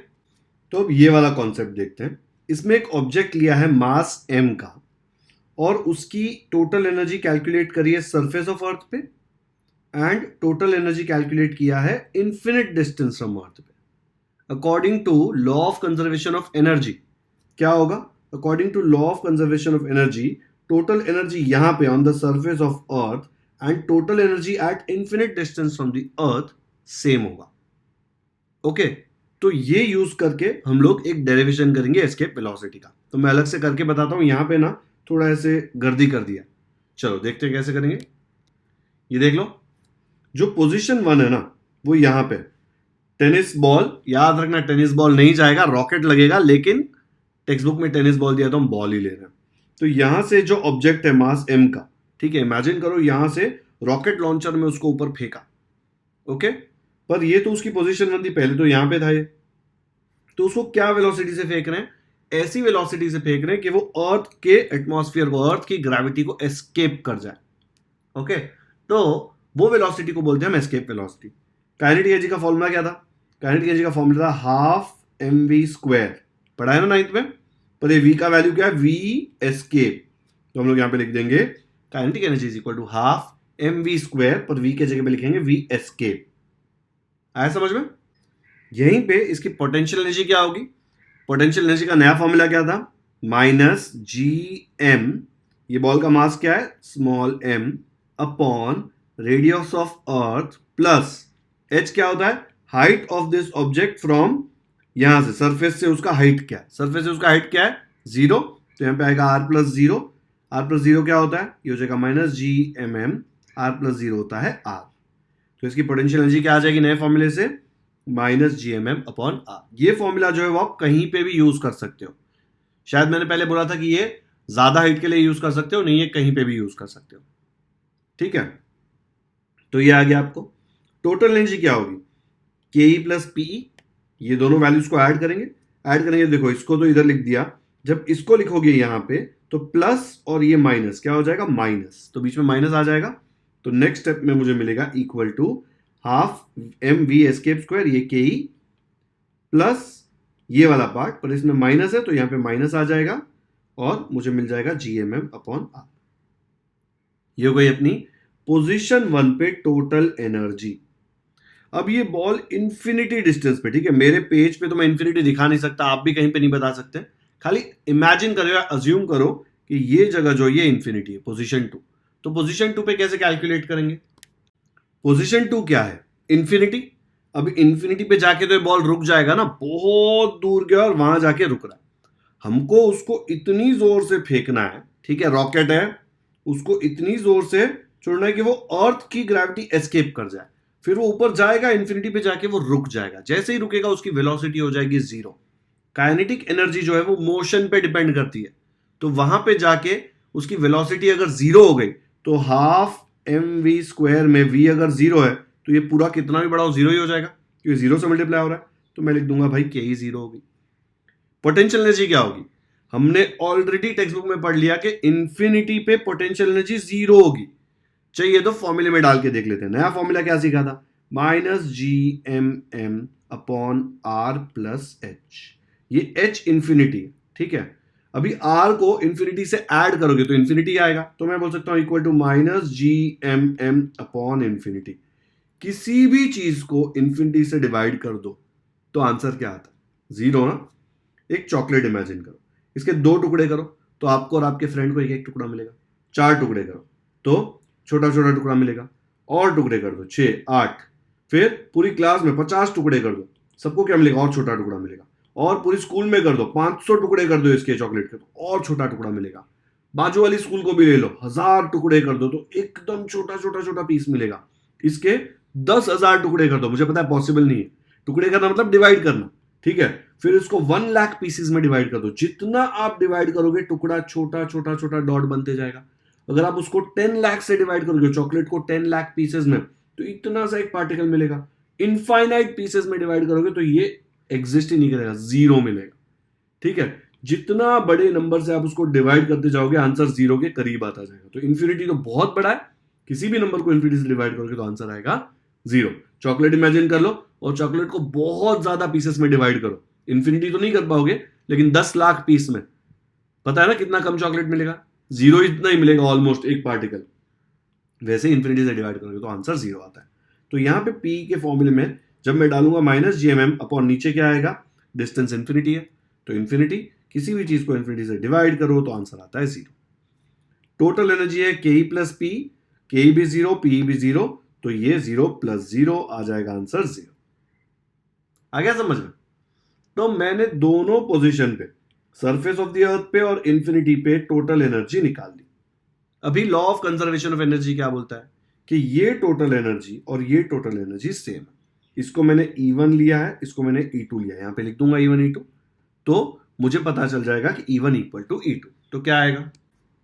तो अब ये वाला कॉन्सेप्ट देखते हैं। इसमें एक ऑब्जेक्ट लिया है मास m का, और उसकी टोटल एनर्जी कैलकुलेट करी है सरफेस ऑफ अर्थ पे, एंड टोटल एनर्जी कैलकुलेट किया है इन्फिनिट डिस्टेंस फ्रॉम अर्थ पे। According to law of conservation of energy क्या होगा? According to law of conservation of energy, total energy यहां पे on the surface of earth and total energy at infinite distance from the earth same होगा, okay. तो ये use करके हम लोग एक डेरिवेशन करेंगे एस्केप वेलोसिटी का। तो मैं अलग से करके बताता हूं, यहां पे ना थोड़ा ऐसे गर्दी कर दिया। चलो देखते हैं कैसे करेंगे। ये देख लो, जो पोजीशन 1 है ना वो यहां पे टेनिस बॉल, याद रखना टेनिस बॉल नहीं जाएगा, रॉकेट लगेगा, लेकिन टेक्स्ट बुक में टेनिस बॉल दिया तो हम बॉल ही ले रहे हैं। तो यहां से जो ऑब्जेक्ट है मास m का, ठीक है, इमेजिन करो यहां से रॉकेट लॉन्चर में उसको ऊपर फेंका, ओके। पर ये तो उसकी पोजीशन 1 थी, पहले तो यहां पे था ये। तो उसको क्या वेलोसिटी से फेंक रहे हैं? ऐसी वेलोसिटी से फेंक रहे हैं कि वो अर्थ के एटमॉस्फेयर को, अर्थ की ग्रेविटी को एस्केप कर जाए, ओके। तो वो वेलोसिटी को बोलते हैं हम एस्केप वेलोसिटी। काइनेटिक एनर्जी का फॉर्मूला क्या था? काइनेटिक एनर्जी का फॉर्मूला था हाफ mv²। पढ़ा है ना 9th में? पर ये v का वैल्यू क्या है? v escape. तो हम लोग यहां पे लिख देंगे kinetic energy is equal to half mv², पर v के जगह पे लिखेंगे v एस्केप। आया समझ में? यहीं पे इसकी पोटेंशियल एनर्जी क्या होगी? पोटेंशियल एनर्जी का नया फॉर्मूला क्या था? -gm, ये बॉल का मास क्या है? Small m, upon radius of earth, plus h क्या होता है? Height of this object from, यहां से सरफेस से उसका हाइट क्या है? सरफेस से उसका हाइट क्या है? 0, तो यहां पे आएगा r+0। आर प्लस जीरो क्या होता है, ये हो जाएगा minus G M M, R plus zero होता है आर, तो इसकी पोटेंशियल एनर्जी क्या आ जाएगी नए फॉर्मूले से, minus G M M upon R. ये फॉर्मूला जो है वो आप कहीं पे भी यूज कर सकते हो। शायद मैंने पहले बोला था कि ये ज्यादा हाइट के लिए यूज कर सकते हो, नहीं ये कहीं पे भी यूज कर सकते हो, ठीक है। तो ये आ गया आपको। टोटल एनर्जी क्या होगी, के ई प्लस पीई, ये दोनों वैल्यूज को ऐड करेंगे, देखो इसको तो इधर लिख दिया, जब इसको लिखोगे यहां पे तो प्लस और ये माइनस क्या हो जाएगा, माइनस, तो बीच में माइनस आ जाएगा, तो नेक्स्ट स्टेप में मुझे मिलेगा equal to half M V escape square, ये के ई प्लस ये वाला पार्ट, पर इसमें माइनस है तो यहां पे माइनस आ जाएगा और मुझे मिल जाएगा G M M upon R. ये हो गई अपनी पोजीशन 1 पे टोटल एनर्जी। अब ये बॉल इंफिनिटी डिस्टेंस पे, ठीक है, मेरे पेज पे तो मैं इंफिनिटी दिखा नहीं सकता, आप भी कहीं पे नहीं बता सकते, खाली इमेजिन करो या अज्यूम करो कि ये जगह जो ये इंफिनिटी है पोजीशन 2, तो पोजीशन 2 पे कैसे कैलकुलेट करेंगे, पोजीशन 2 क्या है, इंफिनिटी। अब इंफिनिटी पे जाके तो ये बॉल रुक जाएगा ना, बहुत दूर गया और वहां जाके रुक रहा है, हमको उसको इतनी जोर से फेंकना है, ठीक है, रॉकेट है, उसको इतनी जोर से छोड़ना है कि वो अर्थ की ग्रेविटी एस्केप कर जाए, फिर वो ऊपर जाएगा, इंफिनिटी पे जाके वो रुक जाएगा, जैसे ही रुकेगा उसकी वेलोसिटी हो जाएगी जीरो। काइनेटिक एनर्जी जो है वो मोशन पे डिपेंड करती है, तो वहां पे जाके उसकी वेलोसिटी अगर जीरो हो गई तो हाफ एम वी स्क्वायर में वी अगर जीरो है तो ये पूरा कितना भी बड़ा हो जीरो ही हो जाएगा, क्योंकि जीरो से मल्टीप्लाई हो रहा है, तो मैं लिख दूंगा भाई के ही जीरो होगी। पोटेंशियल एनर्जी क्या होगी, हमने ऑलरेडी टेक्स्ट बुक में पढ़ लिया कि इंफिनिटी पे पोटेंशियल एनर्जी जीरो होगी, चाहिए तो फॉर्मूले में डाल के देख लेते हैं। नया फॉर्मूला क्या सीखा था, minus G M M upon R plus H, ये एच इंफिनिटी, ठीक है, अभी आर को इंफिनिटी से ऐड करोगे तो इंफिनिटी आएगा, तो मैं बोल सकता हूं equal to minus G M M upon infinity. किसी भी चीज को इंफिनिटी से डिवाइड कर दो तो आंसर क्या आता है, जीरो ना। एक चॉकलेट इमेजिन करो, इसके 2 टुकड़े करो तो आपको और आपके फ्रेंड को एक एक टुकड़ा मिलेगा, 4 टुकड़े करो तो छोटा छोटा टुकड़ा मिलेगा, और टुकड़े कर दो 6 8, फिर पूरी क्लास में 50 टुकड़े कर दो, सबको क्या मिलेगा, और छोटा टुकड़ा मिलेगा, और पूरी स्कूल में कर दो 500 टुकड़े कर दो इसके चॉकलेट के, तो और छोटा टुकड़ा मिलेगा, बाजू वाली स्कूल को भी ले लो 1000 टुकड़े कर दो तो एकदम छोटा छोटा छोटा पीस मिलेगा, इसके 10,000 टुकड़े कर दो, मुझे पता है पॉसिबल नहीं है, टुकड़े करना मतलब डिवाइड करना, ठीक है, फिर इसको 1 लाख पीसेस में डिवाइड कर दो, जितना आप डिवाइड करोगे टुकड़ा छोटा छोटा छोटा डॉट बनते जाएगा। अगर आप उसको 10 लाख से डिवाइड करोगे चॉकलेट को 10 लाख पीसेस में, तो इतना सा एक पार्टिकल मिलेगा। इनफाइनाइट पीसेस में डिवाइड करोगे तो ये एग्जिस्ट ही नहीं करेगा, जीरो मिलेगा, ठीक है। जितना बड़े नंबर से आप उसको डिवाइड करते जाओगे आंसर जीरो के करीब आता जाएगा, तो इन्फिनिटी तो बहुत बड़ा है, किसी भी नंबर को इन्फिनिटी से डिवाइड करोगे तो आंसर आएगा जीरो। चॉकलेट इमेजिन कर लो और चॉकलेट को बहुत ज्यादा पीसेस में डिवाइड करो, इन्फिनिटी तो नहीं कर पाओगे लेकिन 10 लाख पीस में, पता है ना कितना कम चॉकलेट मिलेगा, जीरो इतना ही मिलेगा ऑलमोस्ट एक पार्टिकल। वैसे इंफिनिटी से डिवाइड करोगे तो आंसर जीरो आता है। तो यहां पे पी के फॉर्मूले में जब मैं डालूंगा minus G M M upon नीचे क्या आएगा, डिस्टेंस इंफिनिटी है, तो इंफिनिटी किसी भी चीज को इंफिनिटी से डिवाइड करो तो आंसर आता है जीरो। टोटल एनर्जी है के ई प्लस पी, के ई भी जीरो पी भी जीरो, तो ये जीरो प्लस जीरो आ जाएगा आंसर जीरो। आ गया समझ में। तो मैंने दोनों पोजीशन पे, सरफेस ऑफ द अर्थ पे और इंफिनिटी पे टोटल एनर्जी निकाल ली। अभी law of conservation of energy क्या बोलता है कि ये टोटल एनर्जी और ये टोटल एनर्जी सेम है। इसको मैंने E1 लिया है, इसको मैंने E2 लिया है, यहां पे लिख दूंगा E1 E2, तो मुझे पता चल जाएगा कि E1 इक्वल टू E2, तो क्या आएगा,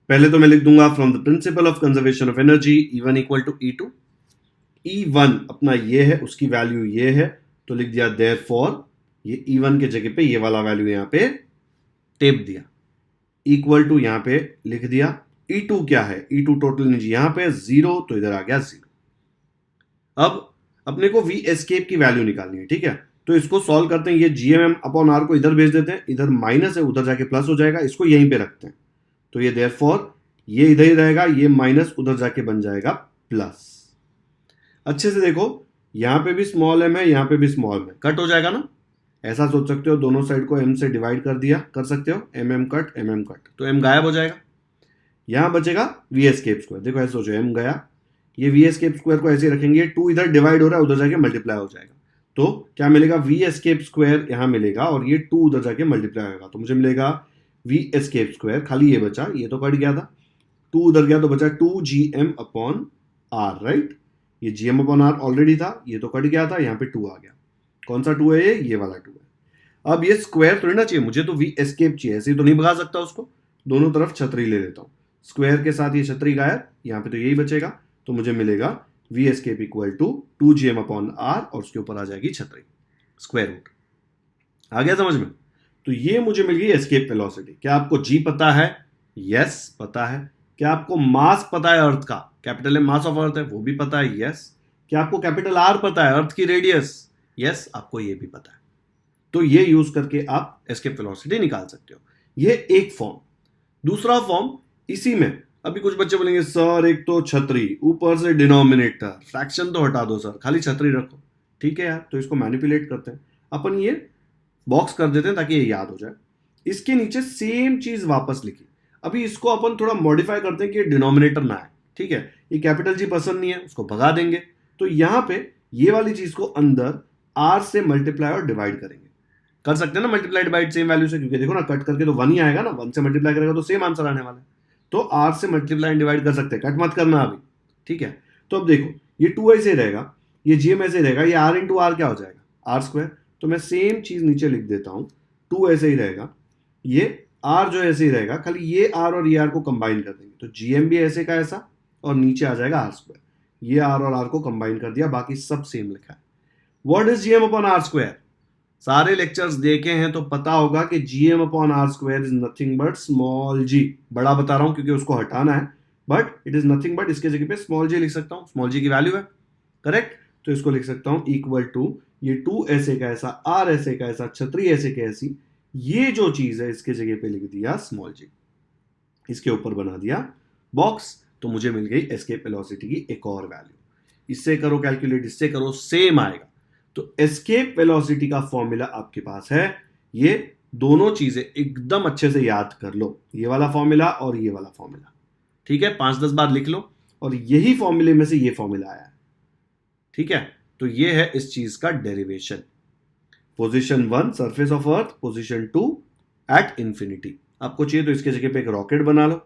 पहले तो मैं लिख दूंगा from the principle of conservation of energy E1 equal to E2। E1 अपना ये है, उसकी वैल्यू ये है, तो लिख दिया देयरफॉर ये E1 के जगह पे ये वाला वैल्यू यहां पे टेप दिया, इक्वल टू यहां पे लिख दिया। E2 क्या है, E2 टोटल एनर्जी यहां पे जीरो, तो इधर आ गया जीरो। अब अपने को वी एस्केप की वैल्यू निकालनी है, ठीक है, तो इसको सॉल्व करते हैं। ये G M M upon R को इधर भेज देते हैं, इधर माइनस है उधर जाके प्लस हो जाएगा, इसको यहीं पे रखते हैं, तो ये देयरफॉर ये इधर ही रहेगा, ये माइनस उधर जाके बन जाएगा प्लस। अच्छे से देखो, यहां पे भी स्मॉल एम है, यहां पे भी स्मॉल एम है, कट हो जाएगा ना, ऐसा सोच सकते हो, दोनों साइड को m से डिवाइड कर दिया, कर सकते हो, mm कट, तो m गायब हो जाएगा, यहां बचेगा वी एस्केप स्क्वायर। देखो ऐसे सोचो, m गया, ये वी एस्केप स्क्वायर को ऐसे रखेंगे, 2 इधर डिवाइड हो रहा है, उधर जाके मल्टीप्लाई हो जाएगा, तो क्या मिलेगा, वी एस्केप स्क्वायर यहां मिलेगा और ये 2 उधर जाके मल्टीप्लाई होगा, तो मुझे मिलेगा वी एस्केप स्क्वायर, खाली ये बचा, ये तो कट गया था, 2 उधर गया तो बचा 2gm/r, राइट। ये gm/r ऑलरेडी था, ये तो कट गया था, यहाँ पे 2 आ गया। कौन सा 2 है ये वाला 2 है। अब ये स्क्वायर थोड़ी ना चाहिए मुझे, तो वी एस्केप चाहिए, ऐसे ही तो नहीं भगा सकता उसको। दोनों तरफ छतरी ले लेता हूँ, स्क्वायर के साथ ये छतरी गायब, यहाँ पे तो यही बचेगा, तो मुझे मिलेगा we escape equal to 2gm/r और उसके ऊपर आ जाएगी छतरी, स्क्वायर रूट। आ गया समझ में? तो ये मुझे मिल गई एस्केप वेलोसिटी। क्या आपको जी पता है? यस पता है। क्या आपको मास पता है अर्थ का? Capital M mass of earth है, वो भी पता है, यस। क्या आपको कैपिटल आर पता है, अर्थ की रेडियस? यस, आपको ये भी पता है। तो ये यूज करके आप एस्केप वेलोसिटी निकाल सकते हो। ये एक फॉर्म। दूसरा फॉर्म इसी में, अभी कुछ बच्चे बोलेंगे सर एक तो छतरी, ऊपर से डिनोमिनेटर, फ्रैक्शन तो हटा दो सर, खाली छतरी रखो। ठीक है यार, तो इसको मैनिपुलेट करते हैं अपन, ये बॉक्स कर देते हैं ताकि ये याद हो जाए। इसके नीचे सेम चीज वापस लिखी। अभी इसको अपन थोड़ा मॉडिफाई करते हैं कि डिनोमिनेटर ना आए। ठीक है, ये कैपिटल जी पसंद नहीं है, उसको भगा देंगे। तो यहां पे ये वाली चीज को अंदर आर से मल्टीप्लाई और डिवाइड करेंगे। कर सकते हैं ना मल्टीप्लाई डिवाइड सेम वैल्यू से, क्योंकि देखो ना कट करके तो 1 ही आएगा ना, 1 से मल्टीप्लाई करेगा तो सेम आंसर आने वाला है। तो आर से मल्टीप्लाई एंड डिवाइड कर सकते हैं, कट मत करना अभी। ठीक है, तो अब देखो ये 2 ऐसे रहेगा, ये जीएम ऐसे रहेगा, ये आर इंटू आर क्या हो जाएगा, आर स्क्वायर। तो मैं सेम चीज नीचे लिख देता हूं, 2 ऐसे ही रहेगा, ये आर जो ऐसे ही रहेगा, खाली ये आर और ये आर को कंबाइन कर देंगे, तो जीएम भी ऐसे का ऐसा और नीचे आ जाएगा आर स्क्वायर। ये आर और आर को कंबाइन कर दिया, बाकी सब सेम लिखा है। What is GM upon R square? सारे लेक्चर्स देखे हैं तो पता होगा कि GM upon R square is nothing but small g. बड़ा बता रहा हूं क्योंकि उसको हटाना है, but it is nothing but, इसके जगह पे स्मॉल जी लिख सकता हूं, स्मॉल जी की वैल्यू है, करेक्ट। तो इसको लिख सकता हूं इक्वल टू ये 2 ऐसे का ऐसा, आर ऐसे का ऐसा, छतरी ऐसे का ऐसी, ये जो चीज है इसके जगह पे लिख दिया स्मॉल जी, इसके ऊपर बना दिया बॉक्स। तो मुझे मिल गई एस्केप वेलोसिटी की एक और वैल्यू। इससे करो कैलकुलेट, इससे करो, सेम आएगा। तो एस्केप वेलोसिटी का फॉर्मूला आपके पास है। ये दोनों चीजें एकदम अच्छे से याद कर लो, ये वाला फॉर्मूला और ये वाला फॉर्मूला। ठीक है, 5-10 बार लिख लो, और यही फॉर्मूले में से ये फॉर्मूला आया है। ठीक है, तो ये है इस चीज का derivation. Position 1 surface of earth, position 2 at infinity. आपको चाहिए तो इसके जगह पे एक रॉकेट बना लो।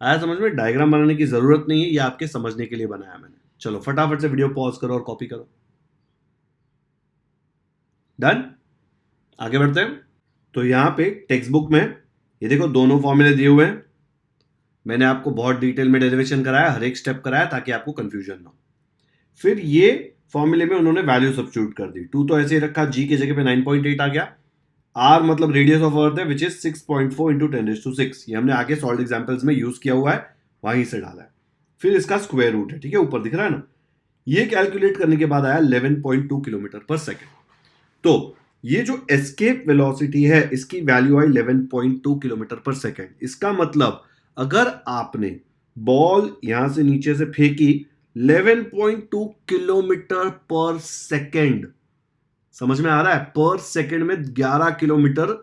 आया समझ में? डायग्राम बनाने की जरूरत नहीं है, ये आपके समझने के लिए बनाया मैंने। चलो फटाफट से वीडियो पॉज करो और कॉपी करो। डन, आगे बढ़ते हैं। तो यहां पे टेक्स्ट बुक में ये देखो दोनों फॉर्मूले दिए हुए हैं। मैंने आपको बहुत डिटेल में डेरिवेशन कराया, हर एक स्टेप कराया ताकि आपको कंफ्यूजन ना हो। फिर ये फॉर्मूले में उन्होंने वैल्यू सब्स्टिट्यूट कर दी। 2 तो ऐसे ही रखा, जी की जगह पे 9.8 आ गया, आर मतलब रेडियस ऑफ अर्थ है विच इज 6.4 इंटू 10⁶। ये हमने आगे सॉल्व एग्जाम्पल्स में यूज किया हुआ है, वहीं से डाला है। फिर इसका स्क्वायर रूट है, ठीक है, ऊपर दिख रहा है ना। ये कैलकुलेट करने के बाद आया 11.2 किलोमीटर पर सेकेंड। तो ये जो एस्केप वेलोसिटी है इसकी वैल्यू आई 11.2 किलोमीटर पर सेकेंड। इसका मतलब अगर आपने बॉल यहां से नीचे से फेंकी 11.2 किलोमीटर पर सेकेंड, समझ में आ रहा है? पर सेकेंड में 11 किलोमीटर,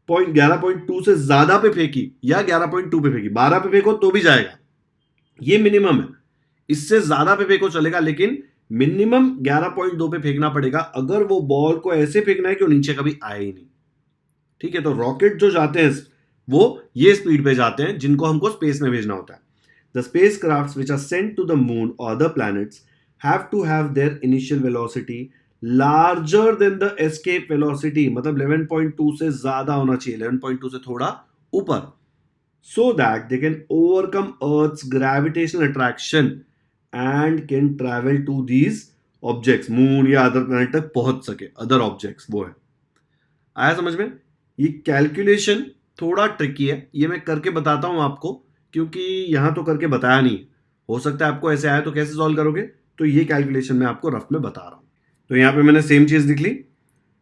11.2 से ज्यादा पे फेंकी या 11.2 पे फेंकी, 12 पे फेंको तो भी जाएगा, ये मिनिमम है। इससे ज्यादा पे फेंको चलेगा, लेकिन मिनिमम 11.2 पे फेंकना पड़ेगा अगर वो बॉल को ऐसे फेंकना है कि वो नीचे कभी आए ही नहीं। ठीक है, तो रॉकेट जो जाते हैं वो ये स्पीड पे जाते हैं जिनको हमको स्पेस में भेजना होता है। The space craft which are sent to the moon और the planets have to have their initial velocity larger than the escape velocity, मतलब 11.2 से ज्यादा होना चाहिए, 11.2 से थोड़ा ऊपर, so that they can overcome Earth's gravitational attraction and can travel to these objects, moon या अदर प्लैनेट तक पहुंच सके, अदर ऑब्जेक्ट्स वो है। आया समझ में? ये कैलकुलेशन थोड़ा ट्रिकी है, ये मैं करके बताता हूं आपको, क्योंकि यहां तो करके बताया नहीं है। हो सकता है आपको ऐसे आया तो कैसे सॉल्व करोगे, तो ये कैलकुलेशन मैं आपको रफ में बता रहा हूं। तो यहां पे मैंने सेम चीज लिख ली,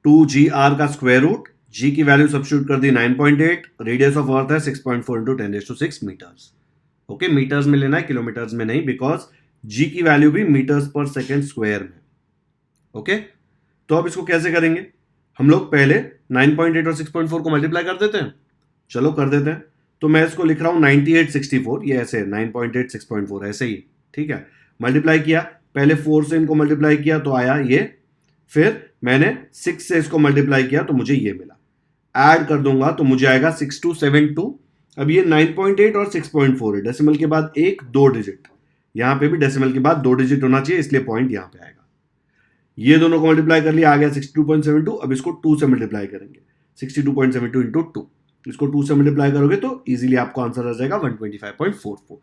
2gr का स्क्वायर रूट, जी की वैल्यू सब्स्टिट्यूट कर दी 9.8, रेडियस ऑफ अर्थ है 6.4 इंटू 10⁶ मीटर्स। ओके, मीटर्स में लेना है, किलोमीटर्स में नहीं, बिकॉज जी की वैल्यू भी मीटर्स पर सेकेंड स्क्वायर में। ओके, तो अब इसको कैसे करेंगे? हम लोग पहले 9.8 और 6.4 को मल्टीप्लाई कर देते हैं। चलो कर देते हैं। तो मैं इसको लिख रहा हूं 9864, ये ऐसे 9.8 6.4 ऐसे ही, ठीक है। मल्टीप्लाई किया, पहले 4 से इनको मल्टीप्लाई किया तो आया ये, फिर मैंने 6 से इसको मल्टीप्लाई किया तो मुझे ये मिला, ऐड कर दूंगा तो मुझे आएगा 6272 अब ये 9.8 और 6.4 है, डेसिमल के बाद एक 2 डिजिट, यहां पे भी डेसिमल के बाद 2 डिजिट होना चाहिए, इसलिए पॉइंट यहां पे आएगा। ये दोनों को मल्टीप्लाई कर लिया, आ गया 62.72। अब इसको 2 से मल्टीप्लाई करेंगे, 62.72 इंटू 2, इसको 2 से मल्टीप्लाई करोगे तो इजीली आपको आंसर आ जाएगा 125.44।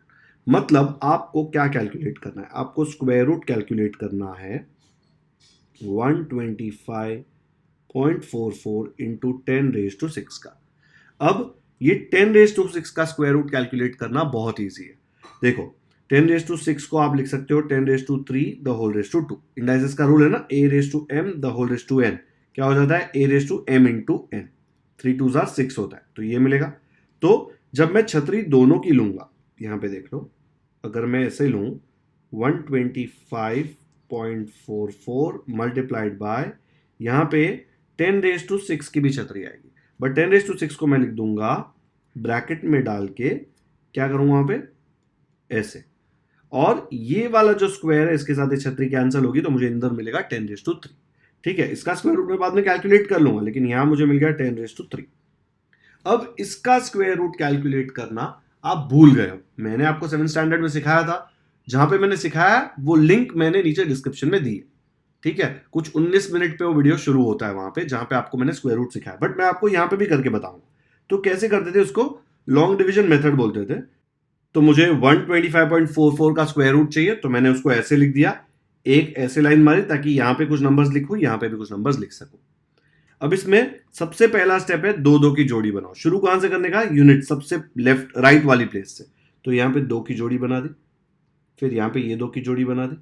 मतलब आपको क्या कैलकुलेट करना है, आपको स्क्वायर रूट कैलकुलेट करना है 125.44 इंटू 10⁻6 का। अब ये 10⁻6 का स्क्वायर रूट कैलकुलेट करना बहुत ईजी है। देखो 10⁻6 को आप लिख सकते हो 10⁻3 the whole raise to 2। Indices का रूल है ना, a⁻m the whole raise to n, क्या हो जाता है a⁻m इंटू n, 3 2 6 होता है, तो ये मिलेगा। तो जब मैं छतरी दोनों की लूंगा, यहां पे देख लो, अगर मैं ऐसे लूं 125.44 मल्टीप्लाइड बाय, यहां पे 10⁻6 की भी छतरी आएगी, बट 10⁻6 को मैं लिख दूंगा ब्रैकेट में डाल के, क्या करूंगा वहां पे ऐसे, और ये वाला जो स्क्वायर है इसके साथ ये छतरी कैंसिल होगी, तो मुझे अंदर मिलेगा 10⁻3। ठीक है, इसका स्क्वायर रूट में बाद में कैलकुलेट कर लूंगा, लेकिन यहां मुझे मिल गया 10⁻3। अब इसका स्क्वायर रूट कैलकुलेट करना आप भूल गए हो, मैंने आपको 7th स्टैंडर्ड में सिखाया था, जहां पे मैंने सिखाया वो लिंक मैंने नीचे डिस्क्रिप्शन में दी है। ठीक है, कुछ 19 मिनट पे वो वीडियो शुरू होता है वहां पे, जहां पे आपको मैंने स्क्वायर रूट सिखाया, बट मैं आपको यहां पे भी करके बताऊंगा। तो कैसे करते थे उसको, लॉन्ग डिवीजन मेथड बोलते थे। तो मुझे 125.44 का स्क्वायर रूट चाहिए, तो मैंने उसको ऐसे लिख दिया, एक ऐसे लाइन मारी ताकि यहां पे कुछ नंबर्स लिखूं, यहां पे भी कुछ नंबर्स लिख सकूं। अब इसमें सबसे पहला स्टेप है 2 2 की जोड़ी बनाओ। शुरू कहां से करने का, यूनिट सबसे लेफ्ट राइट वाली प्लेस से। तो यहां पे 2 की जोड़ी बना दी, फिर यहां पे ये 2 की जोड़ी बना दी,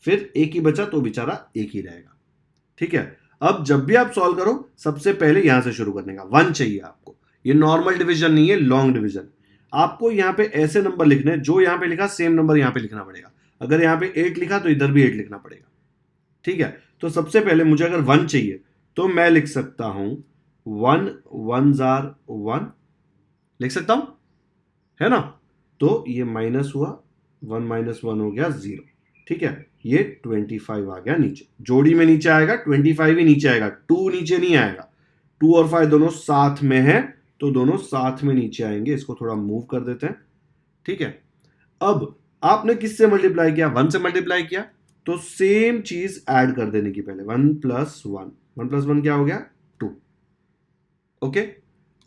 फिर एक ही बचा तो बेचारा एक ही रहेगा। ठीक है, अब जब भी आप सॉल्व करो सबसे पहले यहां से शुरू करने का, 1 चाहिए आपको। ये नॉर्मल डिवीजन नहीं है, लॉन्ग डिवीजन। आपको यहां पे ऐसे नंबर लिखने हैं, जो यहां पे लिखा सेम नंबर यहां पे लिखना पड़ेगा। अगर यहां पे 8 लिखा तो इधर भी 8 लिखना पड़ेगा। ठीक है, तो सबसे पहले मुझे अगर 1 चाहिए तो मैं लिख सकता हूं 1 1 1 लिख सकता हूं, है ना। तो ये माइनस हुआ, 1 - 1 हो गया 0। ठीक है, ये 25 आ गया नीचे, जोड़ी में नीचे आएगा 25 ही नीचे आएगा, 2 नीचे नहीं आएगा। 2 और 5 दोनों साथ में है, तो दोनों साथ में नीचे आएंगे। इसको थोड़ा मूव कर देते हैं। ठीक है, अब आपने किससे मल्टीप्लाई किया, 1 से मल्टीप्लाई किया, तो सेम चीज ऐड कर देने की, पहले 1 + 1, 1 + 1 क्या हो गया 2। ओके,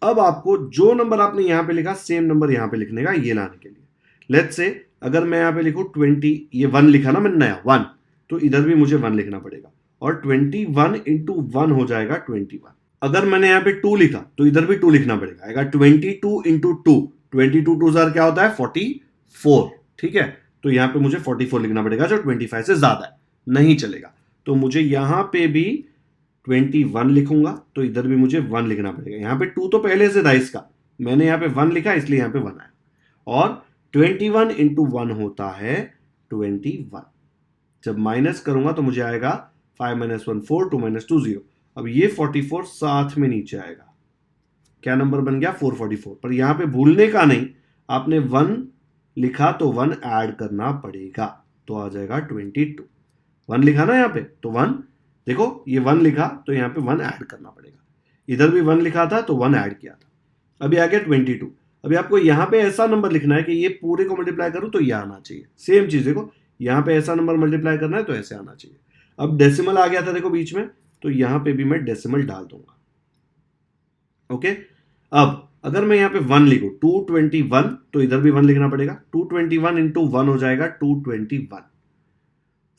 अब आपको जो नंबर आपने यहां पे लिखा सेम नंबर यहां पे लिखने का, ये लाने के लिए। लेट्स से अगर मैं यहां पे लिखूं 20, ये 1 लिखा ना मैंने नया 1, तो इधर भी मुझे 1 लिखना पड़ेगा, और 21 × 1 हो जाएगा 21। अगर मैंने यहां पे 2 लिखा तो इधर भी 2 लिखना पड़ेगा, आएगा 22 × 2, 22 2 क्या होता है 44। ठीक है, तो यहां पे मुझे 44 लिखना पड़ेगा, जो 25 से ज्यादा है, नहीं चलेगा। तो मुझे यहां पे भी 21 लिखूंगा, तो इधर भी मुझे 1 लिखना पड़ेगा। यहां पे 2 तो पहले से था इसका, मैंने यहां पे 1 लिखा इसलिए यहां पे 1 आया, और 21 × 1 होता है 21। जब माइनस करूंगा तो मुझे आएगा 5 - 1 4, 2 - 2 0। अब ये 44 साथ में नीचे आएगा, क्या नंबर बन गया 444। पर यहां पे भूलने का नहीं, आपने 1 लिखा तो 1 ऐड करना पड़ेगा, तो आ जाएगा 22। 1 लिखा ना यहां पे, तो 1 देखो, ये 1 लिखा तो यहां पे 1 ऐड करना पड़ेगा। इधर भी 1 लिखा था तो 1 ऐड किया था, अभी आ गया 22। अभी आपको यहां पे ऐसा नंबर लिखना है कि ये पूरे को मल्टीप्लाई करूं तो ये आना चाहिए। सेम चीज देखो, यहां पे ऐसा नंबर मल्टीप्लाई करना है तो ऐसे आना चाहिए। अब डेसिमल आ गया था देखो बीच में, तो यहां पे भी मैं डेसिमल डाल दूंगा। ओके, अब अगर मैं यहां पे 1 लिखूं 221, तो इधर भी 1 लिखना पड़ेगा, 221 × 1 हो जाएगा 221।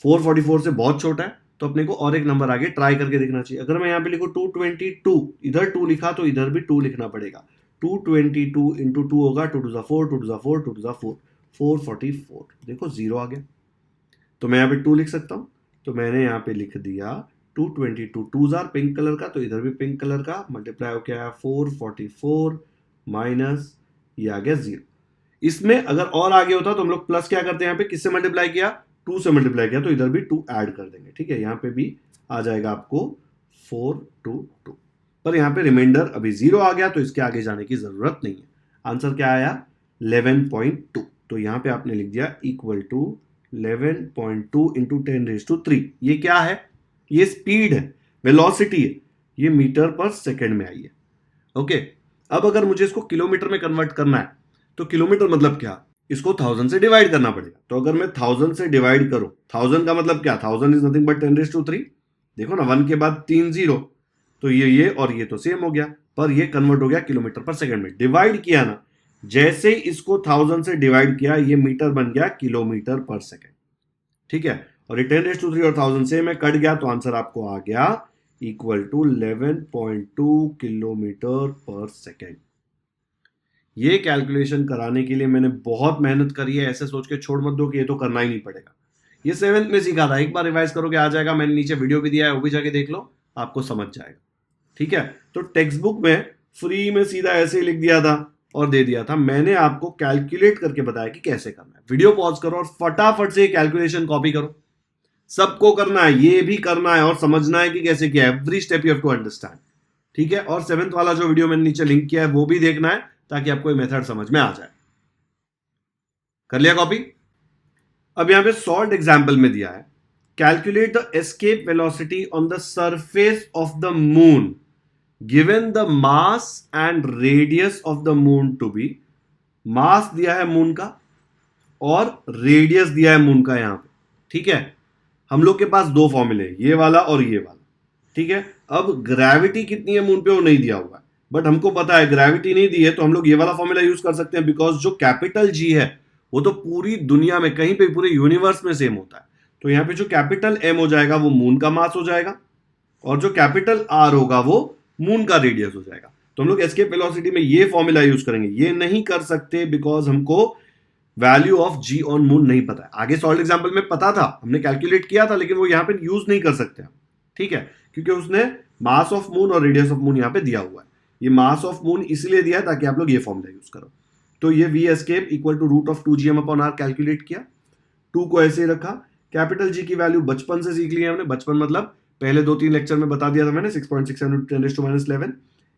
444 से बहुत छोटा है, तो अपने को और एक नंबर आगे ट्राई करके देखना चाहिए। अगर मैं यहां पे लिखूं 222, इधर 2 लिखा तो इधर भी 2 लिखना पड़ेगा। 222 × 2 होगा 2 2 4, 2 2 4, 2 2 4, 444। देखो 0 आ गया, तो मैं यहां पे 2 लिख सकता हूं, तो मैंने यहां पे लिख दिया 222। 2 पिंक कलर का, तो इधर भी पिंक कलर का, मल्टीप्लाई हो गया 444 माइनस ये आ गया 0। इसमें अगर और आगे होता तो हम लोग प्लस क्या करते हैं, यहाँ पे किससे मल्टीप्लाई किया 2 से मल्टीप्लाई किया, तो इधर भी 2 ऐड कर देंगे। ठीक है, यहाँ पे भी आ जाएगा आपको 422, पर यहाँ पे रिमाइंडर अभी 0 आ गया, तो इसके आगे जाने की जरूरत नहीं है। आंसर क्या आया 11.2, तो यहाँ पे आपने लिख दिया इक्वल टू 11.2 × 10⁻3। ये क्या है, ये स्पीड है, वेलोसिटी है, ये मीटर पर सेकेंड में आई है। ओके, अब अगर मुझे इसको किलोमीटर में कन्वर्ट करना है तो किलोमीटर मतलब क्या, इसको 1000 से डिवाइड करना पड़ेगा। तो अगर मैं 1000 से डिवाइड करूं, 1000 का मतलब क्या, 1000 इज नथिंग बट 10⁻3। देखो ना 1 के बाद 3 जीरो, तो ये और ये तो सेम हो गया, पर ये कन्वर्ट हो गया किलोमीटर पर सेकंड में। डिवाइड किया ना, जैसे ही इसको 1000 से डिवाइड किया ये मीटर बन गया किलोमीटर पर सेकंड। ठीक है, और ये 10⁻3 और 1000 से में कट गया, तो आंसर आपको आ गया इक्वल टू 11.2 किलोमीटर पर सेकेंड। ये कैलकुलेशन कराने के लिए मैंने बहुत मेहनत करी है, ऐसे सोच के छोड़ मत दो कि ये तो करना ही नहीं पड़ेगा। ये 7th में सीखा था, एक बार रिवाइज करोगे आ जाएगा। मैंने नीचे वीडियो भी दिया है, वो भी जाके देख लो, आपको समझ जाएगा। ठीक है, तो टेक्स्ट बुक में फ्री में सीधा ऐसे ही लिख दिया था और दे दिया था। मैंने आपको कैलकुलेट करके बताया कि कैसे करना है। वीडियो पॉज करो और फटाफट से कैलकुलेशन कॉपी करो। सबको करना है, ये भी करना है और समझना है कि कैसे किया। Every step you have to understand. ठीक है, और 7th वाला जो वीडियो मैंने नीचे लिंक किया है वो भी देखना है, ताकि आपको ये मेथड समझ में आ जाए। कर लिया कॉपी? अब यहां पे सॉल्व एग्जांपल में दिया है, calculate the escape velocity on the surface of the moon given the mass and radius of the moon to be. Mass दिया है मून का और रेडियस दिया है मून का यहां पे। ठीक है, हम लोग के पास दो फॉर्मूले, ये वाला और ये वाला। ठीक है, अब ग्रेविटी कितनी है मून पे वो नहीं दिया हुआ है, बट हमको पता है ग्रेविटी नहीं दी है, तो हम लोग ये वाला फॉर्मूला यूज कर सकते हैं। बिकॉज जो कैपिटल जी है वो तो पूरी दुनिया में कहीं पे पूरे यूनिवर्स में सेम होता है। तो यहाँ पे जो कैपिटल एम हो जाएगा वो मून का मास हो जाएगा, और जो कैपिटल आर होगा वो मून का रेडियस हो जाएगा। तो हम लोग एस्केप वेलोसिटी में ये फॉर्मूला यूज करेंगे। ये नहीं कर सकते बिकॉज हमको value of G on moon नहीं पता है। आगे सॉल्व एग्जांपल में पता था, हमने कैलकुलेट किया था, लेकिन वो यहाँ पे यूज नहीं कर सकते हम। ठीक है, क्योंकि उसने मास ऑफ मून और रेडियस ऑफ मून यहाँ पे दिया हुआ है। ये मास ऑफ मून इसलिए दिया है ताकि आप लोग ये फॉर्मूला यूज करो। तो ये V escape equal to root of 2gm/r calculate किया, 2 को ऐसे रखा। कैपिटल जी की वैल्यू बचपन से सीख ली है हमने। बचपन मतलब पहले 2-3 लेक्चर में बता दिया था मैंने, 6.67 × 10⁻11।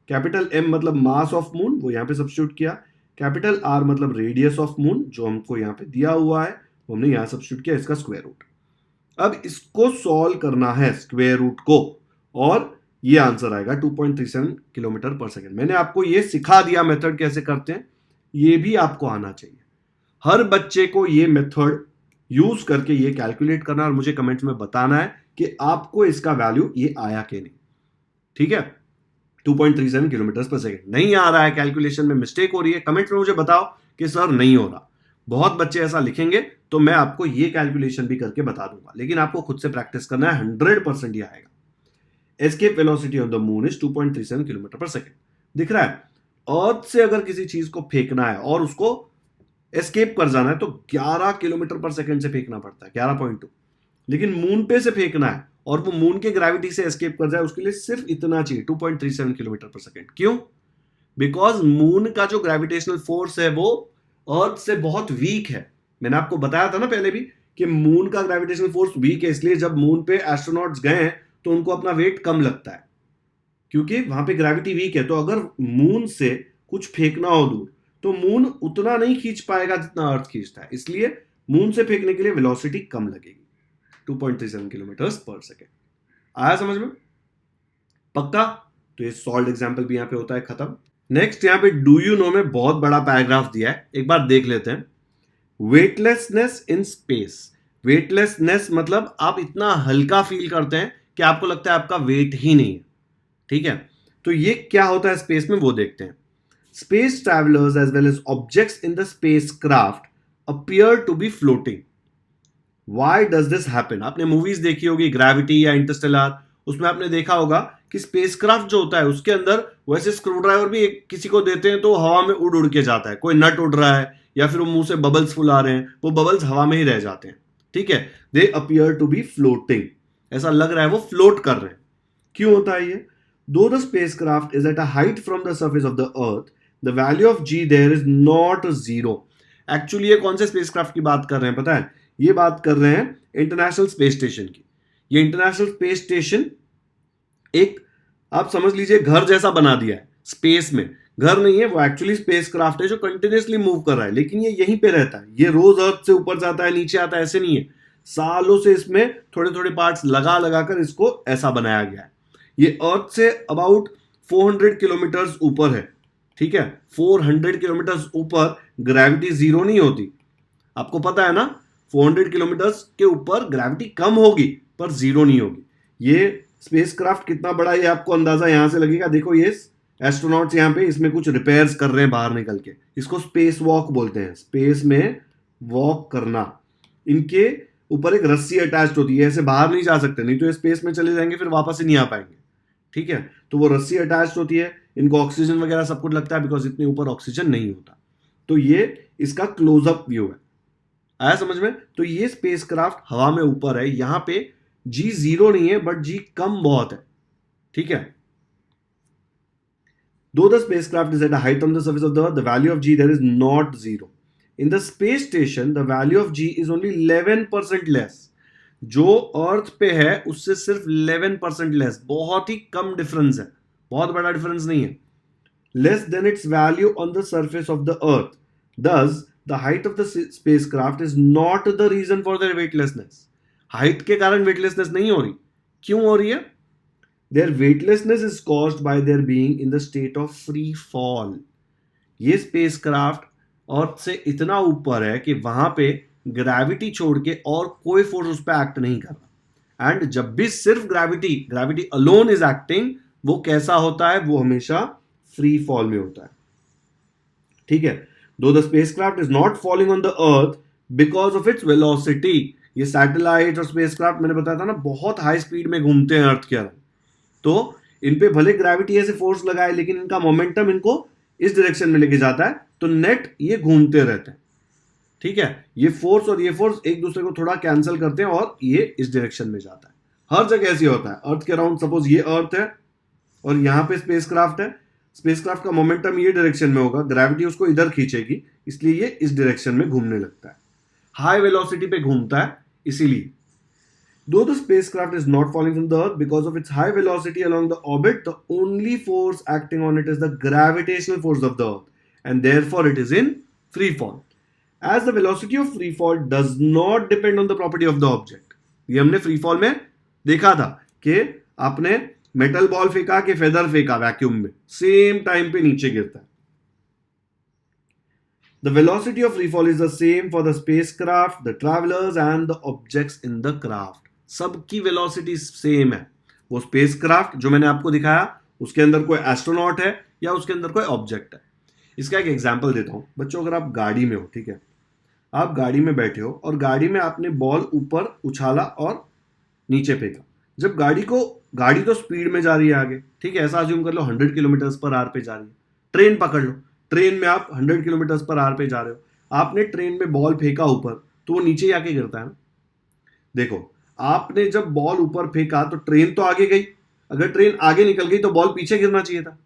कैपिटल एम मतलब मास ऑफ मून, वो यहाँ पे सब्स्टिट्यूट किया। कैपिटल आर मतलब रेडियस ऑफ मून, जो हमको यहाँ पे दिया हुआ है वो हमने यहाँ सब्स्टिट्यूट किया, इसका स्क्वायर रूट। अब इसको सॉल्व करना है स्क्वायर रूट को, और ये आंसर आएगा 2.37 किलोमीटर पर सेकेंड। मैंने आपको ये सिखा दिया मेथड कैसे करते हैं, ये भी आपको आना चाहिए। हर बच्चे को ये मेथड यूज करके ये कैलकुलेट करना और मुझे कमेंट्स में बताना है कि आपको इसका वैल्यू ये आया कि नहीं। ठीक है, 2.37 किलोमीटर पर सेकेंड नहीं आ रहा है, कैलकुलेशन में मिस्टेक हो रही है, कमेंट में मुझे बताओ कि सर नहीं हो रहा। बहुत बच्चे ऐसा लिखेंगे तो मैं आपको ये कैलकुलेशन भी करके बता दूंगा, लेकिन आपको खुद से प्रैक्टिस करना है। 100% ये आएगा। Escape velocity of the moon is 2.37 kilometre पर सेकेंड। दिख रहा है, अर्थ से अगर किसी चीज को फेंकना है और उसको एस्केप कर जाना है तो 11 किलोमीटर पर सेकेंड से फेंकना पड़ता है, 11.2। लेकिन मून पे से फेंकना है और वो मून के ग्रेविटी से एस्केप कर जाए, उसके लिए सिर्फ इतना चाहिए, 2.37 किलोमीटर पर सेकेंड। क्यों? बिकॉज मून का जो ग्रेविटेशनल फोर्स है वो अर्थ से बहुत वीक है। मैंने आपको बताया था ना पहले भी कि मून का ग्रेविटेशनल फोर्स वीक है, इसलिए जब मून पे एस्ट्रोनॉट्स गए तो उनको अपना वेट कम लगता है, क्योंकि वहां पे ग्रेविटी वीक है। तो अगर मून से कुछ फेंकना हो दूर तो मून उतना नहीं खींच पाएगा जितना अर्थ खींचता है, इसलिए मून से फेंकने के लिए वेलोसिटी कम लगेगी, 2.37 किलोमीटर पर सेकेंड। आया समझ में? पक्का? तो ये सॉल्व एग्जांपल भी यहां पे होता है खत्म। नेक्स्ट यहां पे डू यू नो में बहुत बड़ा पैराग्राफ दिया है, एक बार देख लेते हैं। Weightlessness in space. वेटलेसनेस मतलब आप इतना हल्का फील करते हैं कि आपको लगता है आपका वेट ही नहीं है। ठीक है, तो ये क्या होता है स्पेस में वो देखते हैं। Space travellers as well as objects in the spacecraft appear to be floating. Why does this happen? आपने मूवीज देखी होगी, ग्रेविटी या इंटरस्टेलर, उसमें आपने देखा होगा कि स्पेसक्राफ्ट जो होता है उसके अंदर वैसे स्क्रू ड्राइवर भी एक किसी को देते हैं तो हवा में उड़ उड़ के जाता है। कोई नट उड़ रहा है या फिर वो मुंह से बबल्स फुला रहे हैं, वो बबल्स हवा में ही रह जाते हैं। ठीक है, they appear to be floating, ऐसा लग रहा है वो फ्लोट कर रहे हैं। क्यों होता है ये? Though the spacecraft is at a height from the surface of the earth, the value of g there is not zero. Actually ये कौन से स्पेसक्राफ्ट की बात कर रहे हैं पता है? ये बात कर रहे हैं इंटरनेशनल स्पेस स्टेशन की। ये इंटरनेशनल स्पेस स्टेशन एक, आप समझ लीजिए, घर जैसा बना दिया है स्पेस में। घर नहीं है वो, एक्चुअली स्पेसक्राफ्ट है जो कंटिन्यूसली मूव कर रहा है, लेकिन ये यहीं पे रहता है। ये रोज अर्थ से ऊपर जाता है नीचे आता है, ऐसे नहीं है। सालों से इसमें थोड़े थोड़े पार्ट्स लगा लगा कर इसको ऐसा बनाया गया है। ये अर्थ से अबाउट 400 किलोमीटर ऊपर है। ठीक है, 400 किलोमीटर ऊपर ग्रेविटी जीरो नहीं होती, आपको पता है ना, 400 किलोमीटर के ऊपर ग्रेविटी कम होगी पर जीरो नहीं होगी। ये स्पेसक्राफ्ट कितना बड़ा है ये आपको अंदाजा यहां से लगेगा। देखो ये एस्ट्रोनॉट्स यहाँ पे इसमें कुछ रिपेयर्स कर रहे हैं बाहर निकल के, इसको स्पेस वॉक बोलते हैं, स्पेस में वॉक करना। इनके ऊपर एक रस्सी अटैच्ड होती है, ऐसे बाहर नहीं जा सकते, नहीं तो ये स्पेस में चले जाएंगे फिर वापस ही नहीं आ पाएंगे, ठीक है। तो वो रस्सी अटैच्ड होती है, इनको ऑक्सीजन वगैरह सब कुछ लगता है बिकॉज इतने ऊपर ऑक्सीजन नहीं होता। तो ये इसका क्लोजअप व्यू है, आया समझ में। तो ये स्पेसक्राफ्ट हवा में ऊपर है, यहां पे जी जीरो नहीं है बट जी कम बहुत है, ठीक है। Though the spacecraft is at a height on the surface of the Earth, the value of G there is not zero. In the space station, the value of G is only 11% less. जो अर्थ पे है उससे सिर्फ 11% less, बहुत ही कम difference है, बहुत बड़ा difference नहीं है। Less than its value on the surface of the Earth. Thus, the height of the spacecraft is not the reason for their weightlessness. Height के कारण वेटलेसनेस नहीं हो रही, क्यों हो रही है? Their weightlessness is caused by their being in the state of free fall. ये स्पेसक्राफ्ट अर्थ से इतना ऊपर है कि वहां पे ग्रेविटी छोड़ के और कोई फोर्स उस पर एक्ट नहीं कर रहा। एंड जब भी सिर्फ ग्रेविटी अलोन इज एक्टिंग, वो कैसा होता है? वो हमेशा फ्री फॉल में होता है, ठीक है। दो the spacecraft is not falling on the earth because of its velocity. ये सैटेलाइट और स्पेसक्राफ्ट मैंने बताया था ना, बहुत हाई स्पीड में घूमते हैं अर्थ के अराउंड, तो इन पे भले ग्रेविटी ऐसे फोर्स लगाए लेकिन इनका मोमेंटम इनको इस डायरेक्शन में लेके जाता है, तो नेट ये घूमते रहते हैं, ठीक है। ये फोर्स और ये फोर्स एक दूसरे को थोड़ा कैंसिल करते हैं और ये इस डायरेक्शन में जाता है। हर जगह ऐसे होता है, अर्थ के अराउंड सपोज ये अर्थ है और यहां पे स्पेसक्राफ्ट है, स्पेसक्राफ्ट का मोमेंटम ये डायरेक्शन में होगा, ग्रेविटी उसको इधर खींचेगी, इसलिए ये इस डायरेक्शन में घूमने लगता है, हाई वेलोसिटी पे घूमता है इसीलिए। Though the spacecraft is not falling from the Earth because of its high velocity along the orbit, the only force acting on it is the gravitational force of the Earth, and therefore it is in free fall. As the velocity of free fall does not depend on the property of the object. ये हमने free fall में देखा था कि आपने metal ball फेंका कि feather फेंका वैक्यूम में, सेम टाइम पे नीचे गिरता है। The velocity of free fall is the same for the spacecraft, the travelers and the objects in the craft. सबकी वेलोसिटी सेम है। वो स्पेसक्राफ्ट जो मैंने आपको दिखाया उसके अंदर कोई एस्ट्रोनॉट है या उसके अंदर कोई ऑब्जेक्ट है। इसका एक एग्जांपल देता हूं बच्चों, अगर आप गाड़ी में हो, ठीक है, आप गाड़ी में बैठे हो और गाड़ी में आपने बॉल ऊपर उछाला और नीचे फेंका। जब गाड़ी तो स्पीड में जा रही है आगे, ठीक है, ऐसा अज्यूम कर लो 100 किलोमीटर पर आवर पे जा रही है। ट्रेन पकड़ लो, ट्रेन में आप 100 किलोमीटर पर आवर पे जा रहे हो, आपने ट्रेन में बॉल फेंका ऊपर तो वो नीचे आके गिरता है ना। देखो, आपने जब बॉल ऊपर फेंका तो ट्रेन तो आगे गई, अगर ट्रेन आगे निकल गई तो बॉल पीछे गिरना चाहिए था,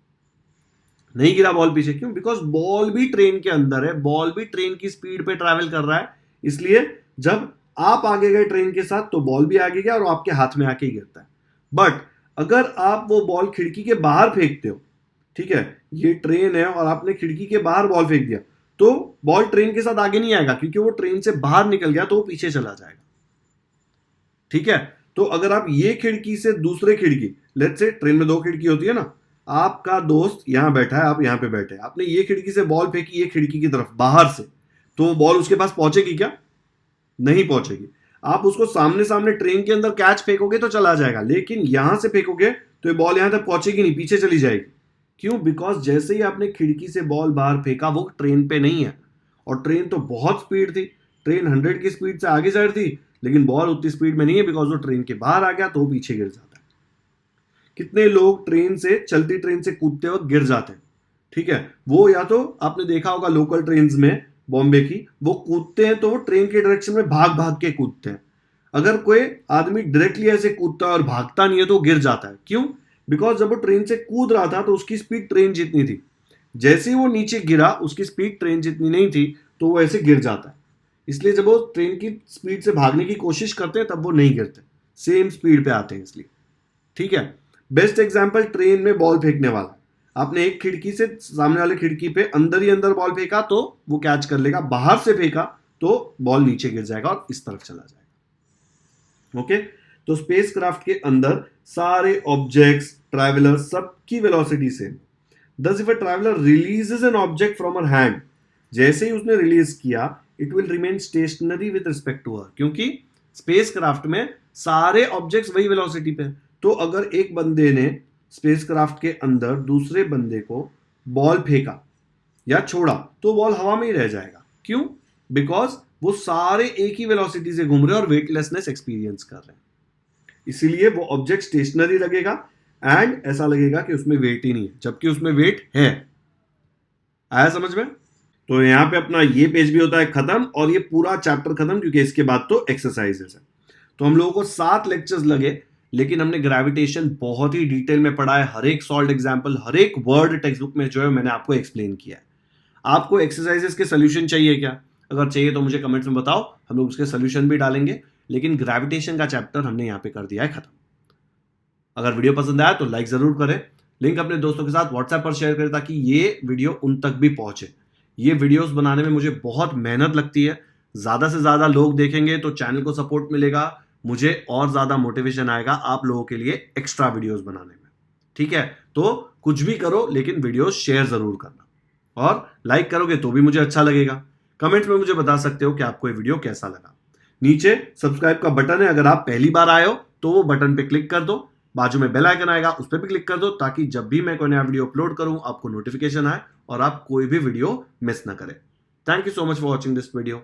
नहीं गिरा बॉल पीछे, क्यों? बिकॉज बॉल भी ट्रेन के अंदर है, बॉल भी ट्रेन की स्पीड पे ट्रैवल कर रहा है, इसलिए जब आप आगे गए ट्रेन के साथ तो बॉल भी आगे गया और आपके हाथ में आके गिरता है। बट अगर आप वो बॉल खिड़की के बाहर फेंकते हो, ठीक है, ये ट्रेन है और आपने खिड़की के बाहर बॉल फेंक दिया, तो बॉल ट्रेन के साथ आगे नहीं आएगा क्योंकि वो ट्रेन से बाहर निकल गया तो वो पीछे चला जाएगा, ठीक है। तो अगर आप ये खिड़की से दूसरे खिड़की, लेट्स से ट्रेन में 2 खिड़की होती है ना, आपका दोस्त यहां बैठा है, आप यहां पे बैठे हैं, आपने ये खिड़की से बॉल फेंकी ये खिड़की की तरफ बाहर से, तो वो बॉल उसके पास पहुंचेगी क्या? नहीं पहुंचेगी। आप उसको सामने सामने ट्रेन के अंदर कैच फेंकोगे तो चला जाएगा, लेकिन यहां से फेंकोगे तो ये बॉल यहां तक पहुंचेगी नहीं, पीछे चली जाएगी। क्यों? बिकॉज जैसे ही आपने खिड़की से बॉल बाहर फेंका वो ट्रेन पे नहीं है, और ट्रेन तो बहुत स्पीड थी, ट्रेन 100 की स्पीड से आगे जा रही थी, लेकिन बॉल उतनी स्पीड में नहीं है बिकॉज वो ट्रेन के बाहर आ गया तो वो पीछे गिर जाता है। कितने लोग चलती ट्रेन से कूदते वक्त गिर जाते हैं, ठीक है। वो या तो आपने देखा होगा लोकल ट्रेन में बॉम्बे की, वो कूदते हैं तो वो ट्रेन के डायरेक्शन में भाग भाग के कूदते हैं। अगर कोई आदमी डायरेक्टली ऐसे कूदता है और भागता नहीं है तो गिर जाता है। क्यों? बिकॉज जब वो ट्रेन से कूद रहा था तो उसकी स्पीड ट्रेन जितनी थी, जैसे ही वो नीचे गिरा उसकी स्पीड ट्रेन जितनी नहीं थी तो वो ऐसे गिर जाता है। इसलिए जब वो ट्रेन की स्पीड से भागने की कोशिश करते हैं तब वो नहीं गिरते, सेम स्पीड पे आते हैं इसलिए, ठीक है। बेस्ट एग्जांपल ट्रेन में बॉल फेंकने वाला, आपने एक खिड़की से सामने वाले खिड़की पे अंदर ही अंदर बॉल फेंका तो वो कैच कर लेगा, बाहर से फेंका तो बॉल नीचे गिर जाएगा और इस तरफ चला जाएगा। ओके, तो स्पेसक्राफ्ट के अंदर सारे ऑब्जेक्ट्स, ट्रैवलर्स, सबकी velocity same. Thus, if a traveler releases an object from her hand, जैसे ही उसने रिलीज किया, it will remain stationary with respect to her, क्योंकि स्पेस क्राफ्ट में सारे ऑब्जेक्ट्स वही वेलोसिटी पे। तो अगर एक बंदे ने स्पेस क्राफ्ट के अंदर दूसरे बंदे को बॉल फेंका या छोड़ा, तो बॉल हवा में ही रह जाएगा। क्यों? बिकॉज वो सारे एक ही वेलोसिटी से घूम रहे हैं और वेटलेसनेस एक्सपीरियंस कर रहे हैं, इसीलिए वो ऑब्जेक्ट स्टेशनरी लगेगा एंड ऐसा लगेगा कि उसमें वेट ही नहीं है, जबकि उसमें वेट है। आया समझ में? तो यहां पे अपना ये पेज भी होता है खत्म और ये पूरा चैप्टर खत्म, क्योंकि इसके बाद तो एक्सरसाइजेस है। तो हम लोगों को 7 लेक्चर्स लगे, लेकिन हमने ग्रेविटेशन बहुत ही डिटेल में पढ़ा है। हर एक सॉल्व एग्जाम्पल, हर एक वर्ड टेक्स्ट बुक में जो है मैंने आपको एक्सप्लेन किया है। आपको एक्सरसाइजेस के सोल्यूशन चाहिए क्या? अगर चाहिए तो मुझे कमेंट्स में बताओ, हम लोग उसके सोल्यूशन भी डालेंगे। लेकिन ग्रेविटेशन का चैप्टर हमने यहाँ पे कर दिया है खत्म। अगर वीडियो पसंद आया तो लाइक जरूर करें, लिंक अपने दोस्तों के साथ व्हाट्सएप पर शेयर करें ताकि ये वीडियो उन तक भी पहुंचे। ये वीडियोस बनाने में मुझे बहुत मेहनत लगती है, ज्यादा से ज्यादा लोग देखेंगे तो चैनल को सपोर्ट मिलेगा, मुझे और ज्यादा मोटिवेशन आएगा आप लोगों के लिए एक्स्ट्रा वीडियोस बनाने में। ठीक है? तो कुछ भी करो लेकिन वीडियोस शेयर जरूर करना, और लाइक करोगे तो भी मुझे अच्छा लगेगा। कमेंट्स में मुझे बता सकते हो कि आपको ये वीडियो कैसा लगा। नीचे सब्सक्राइब का बटन है, अगर आप पहली बार आए हो तो वो बटन पे क्लिक कर दो। बाजू में बेल आइकन आएगा, उस पर भी क्लिक कर दो ताकि जब भी मैं कोई नया वीडियो अपलोड करूं आपको नोटिफिकेशन आए और आप कोई भी वीडियो मिस ना करें। Thank you so much for watching this video.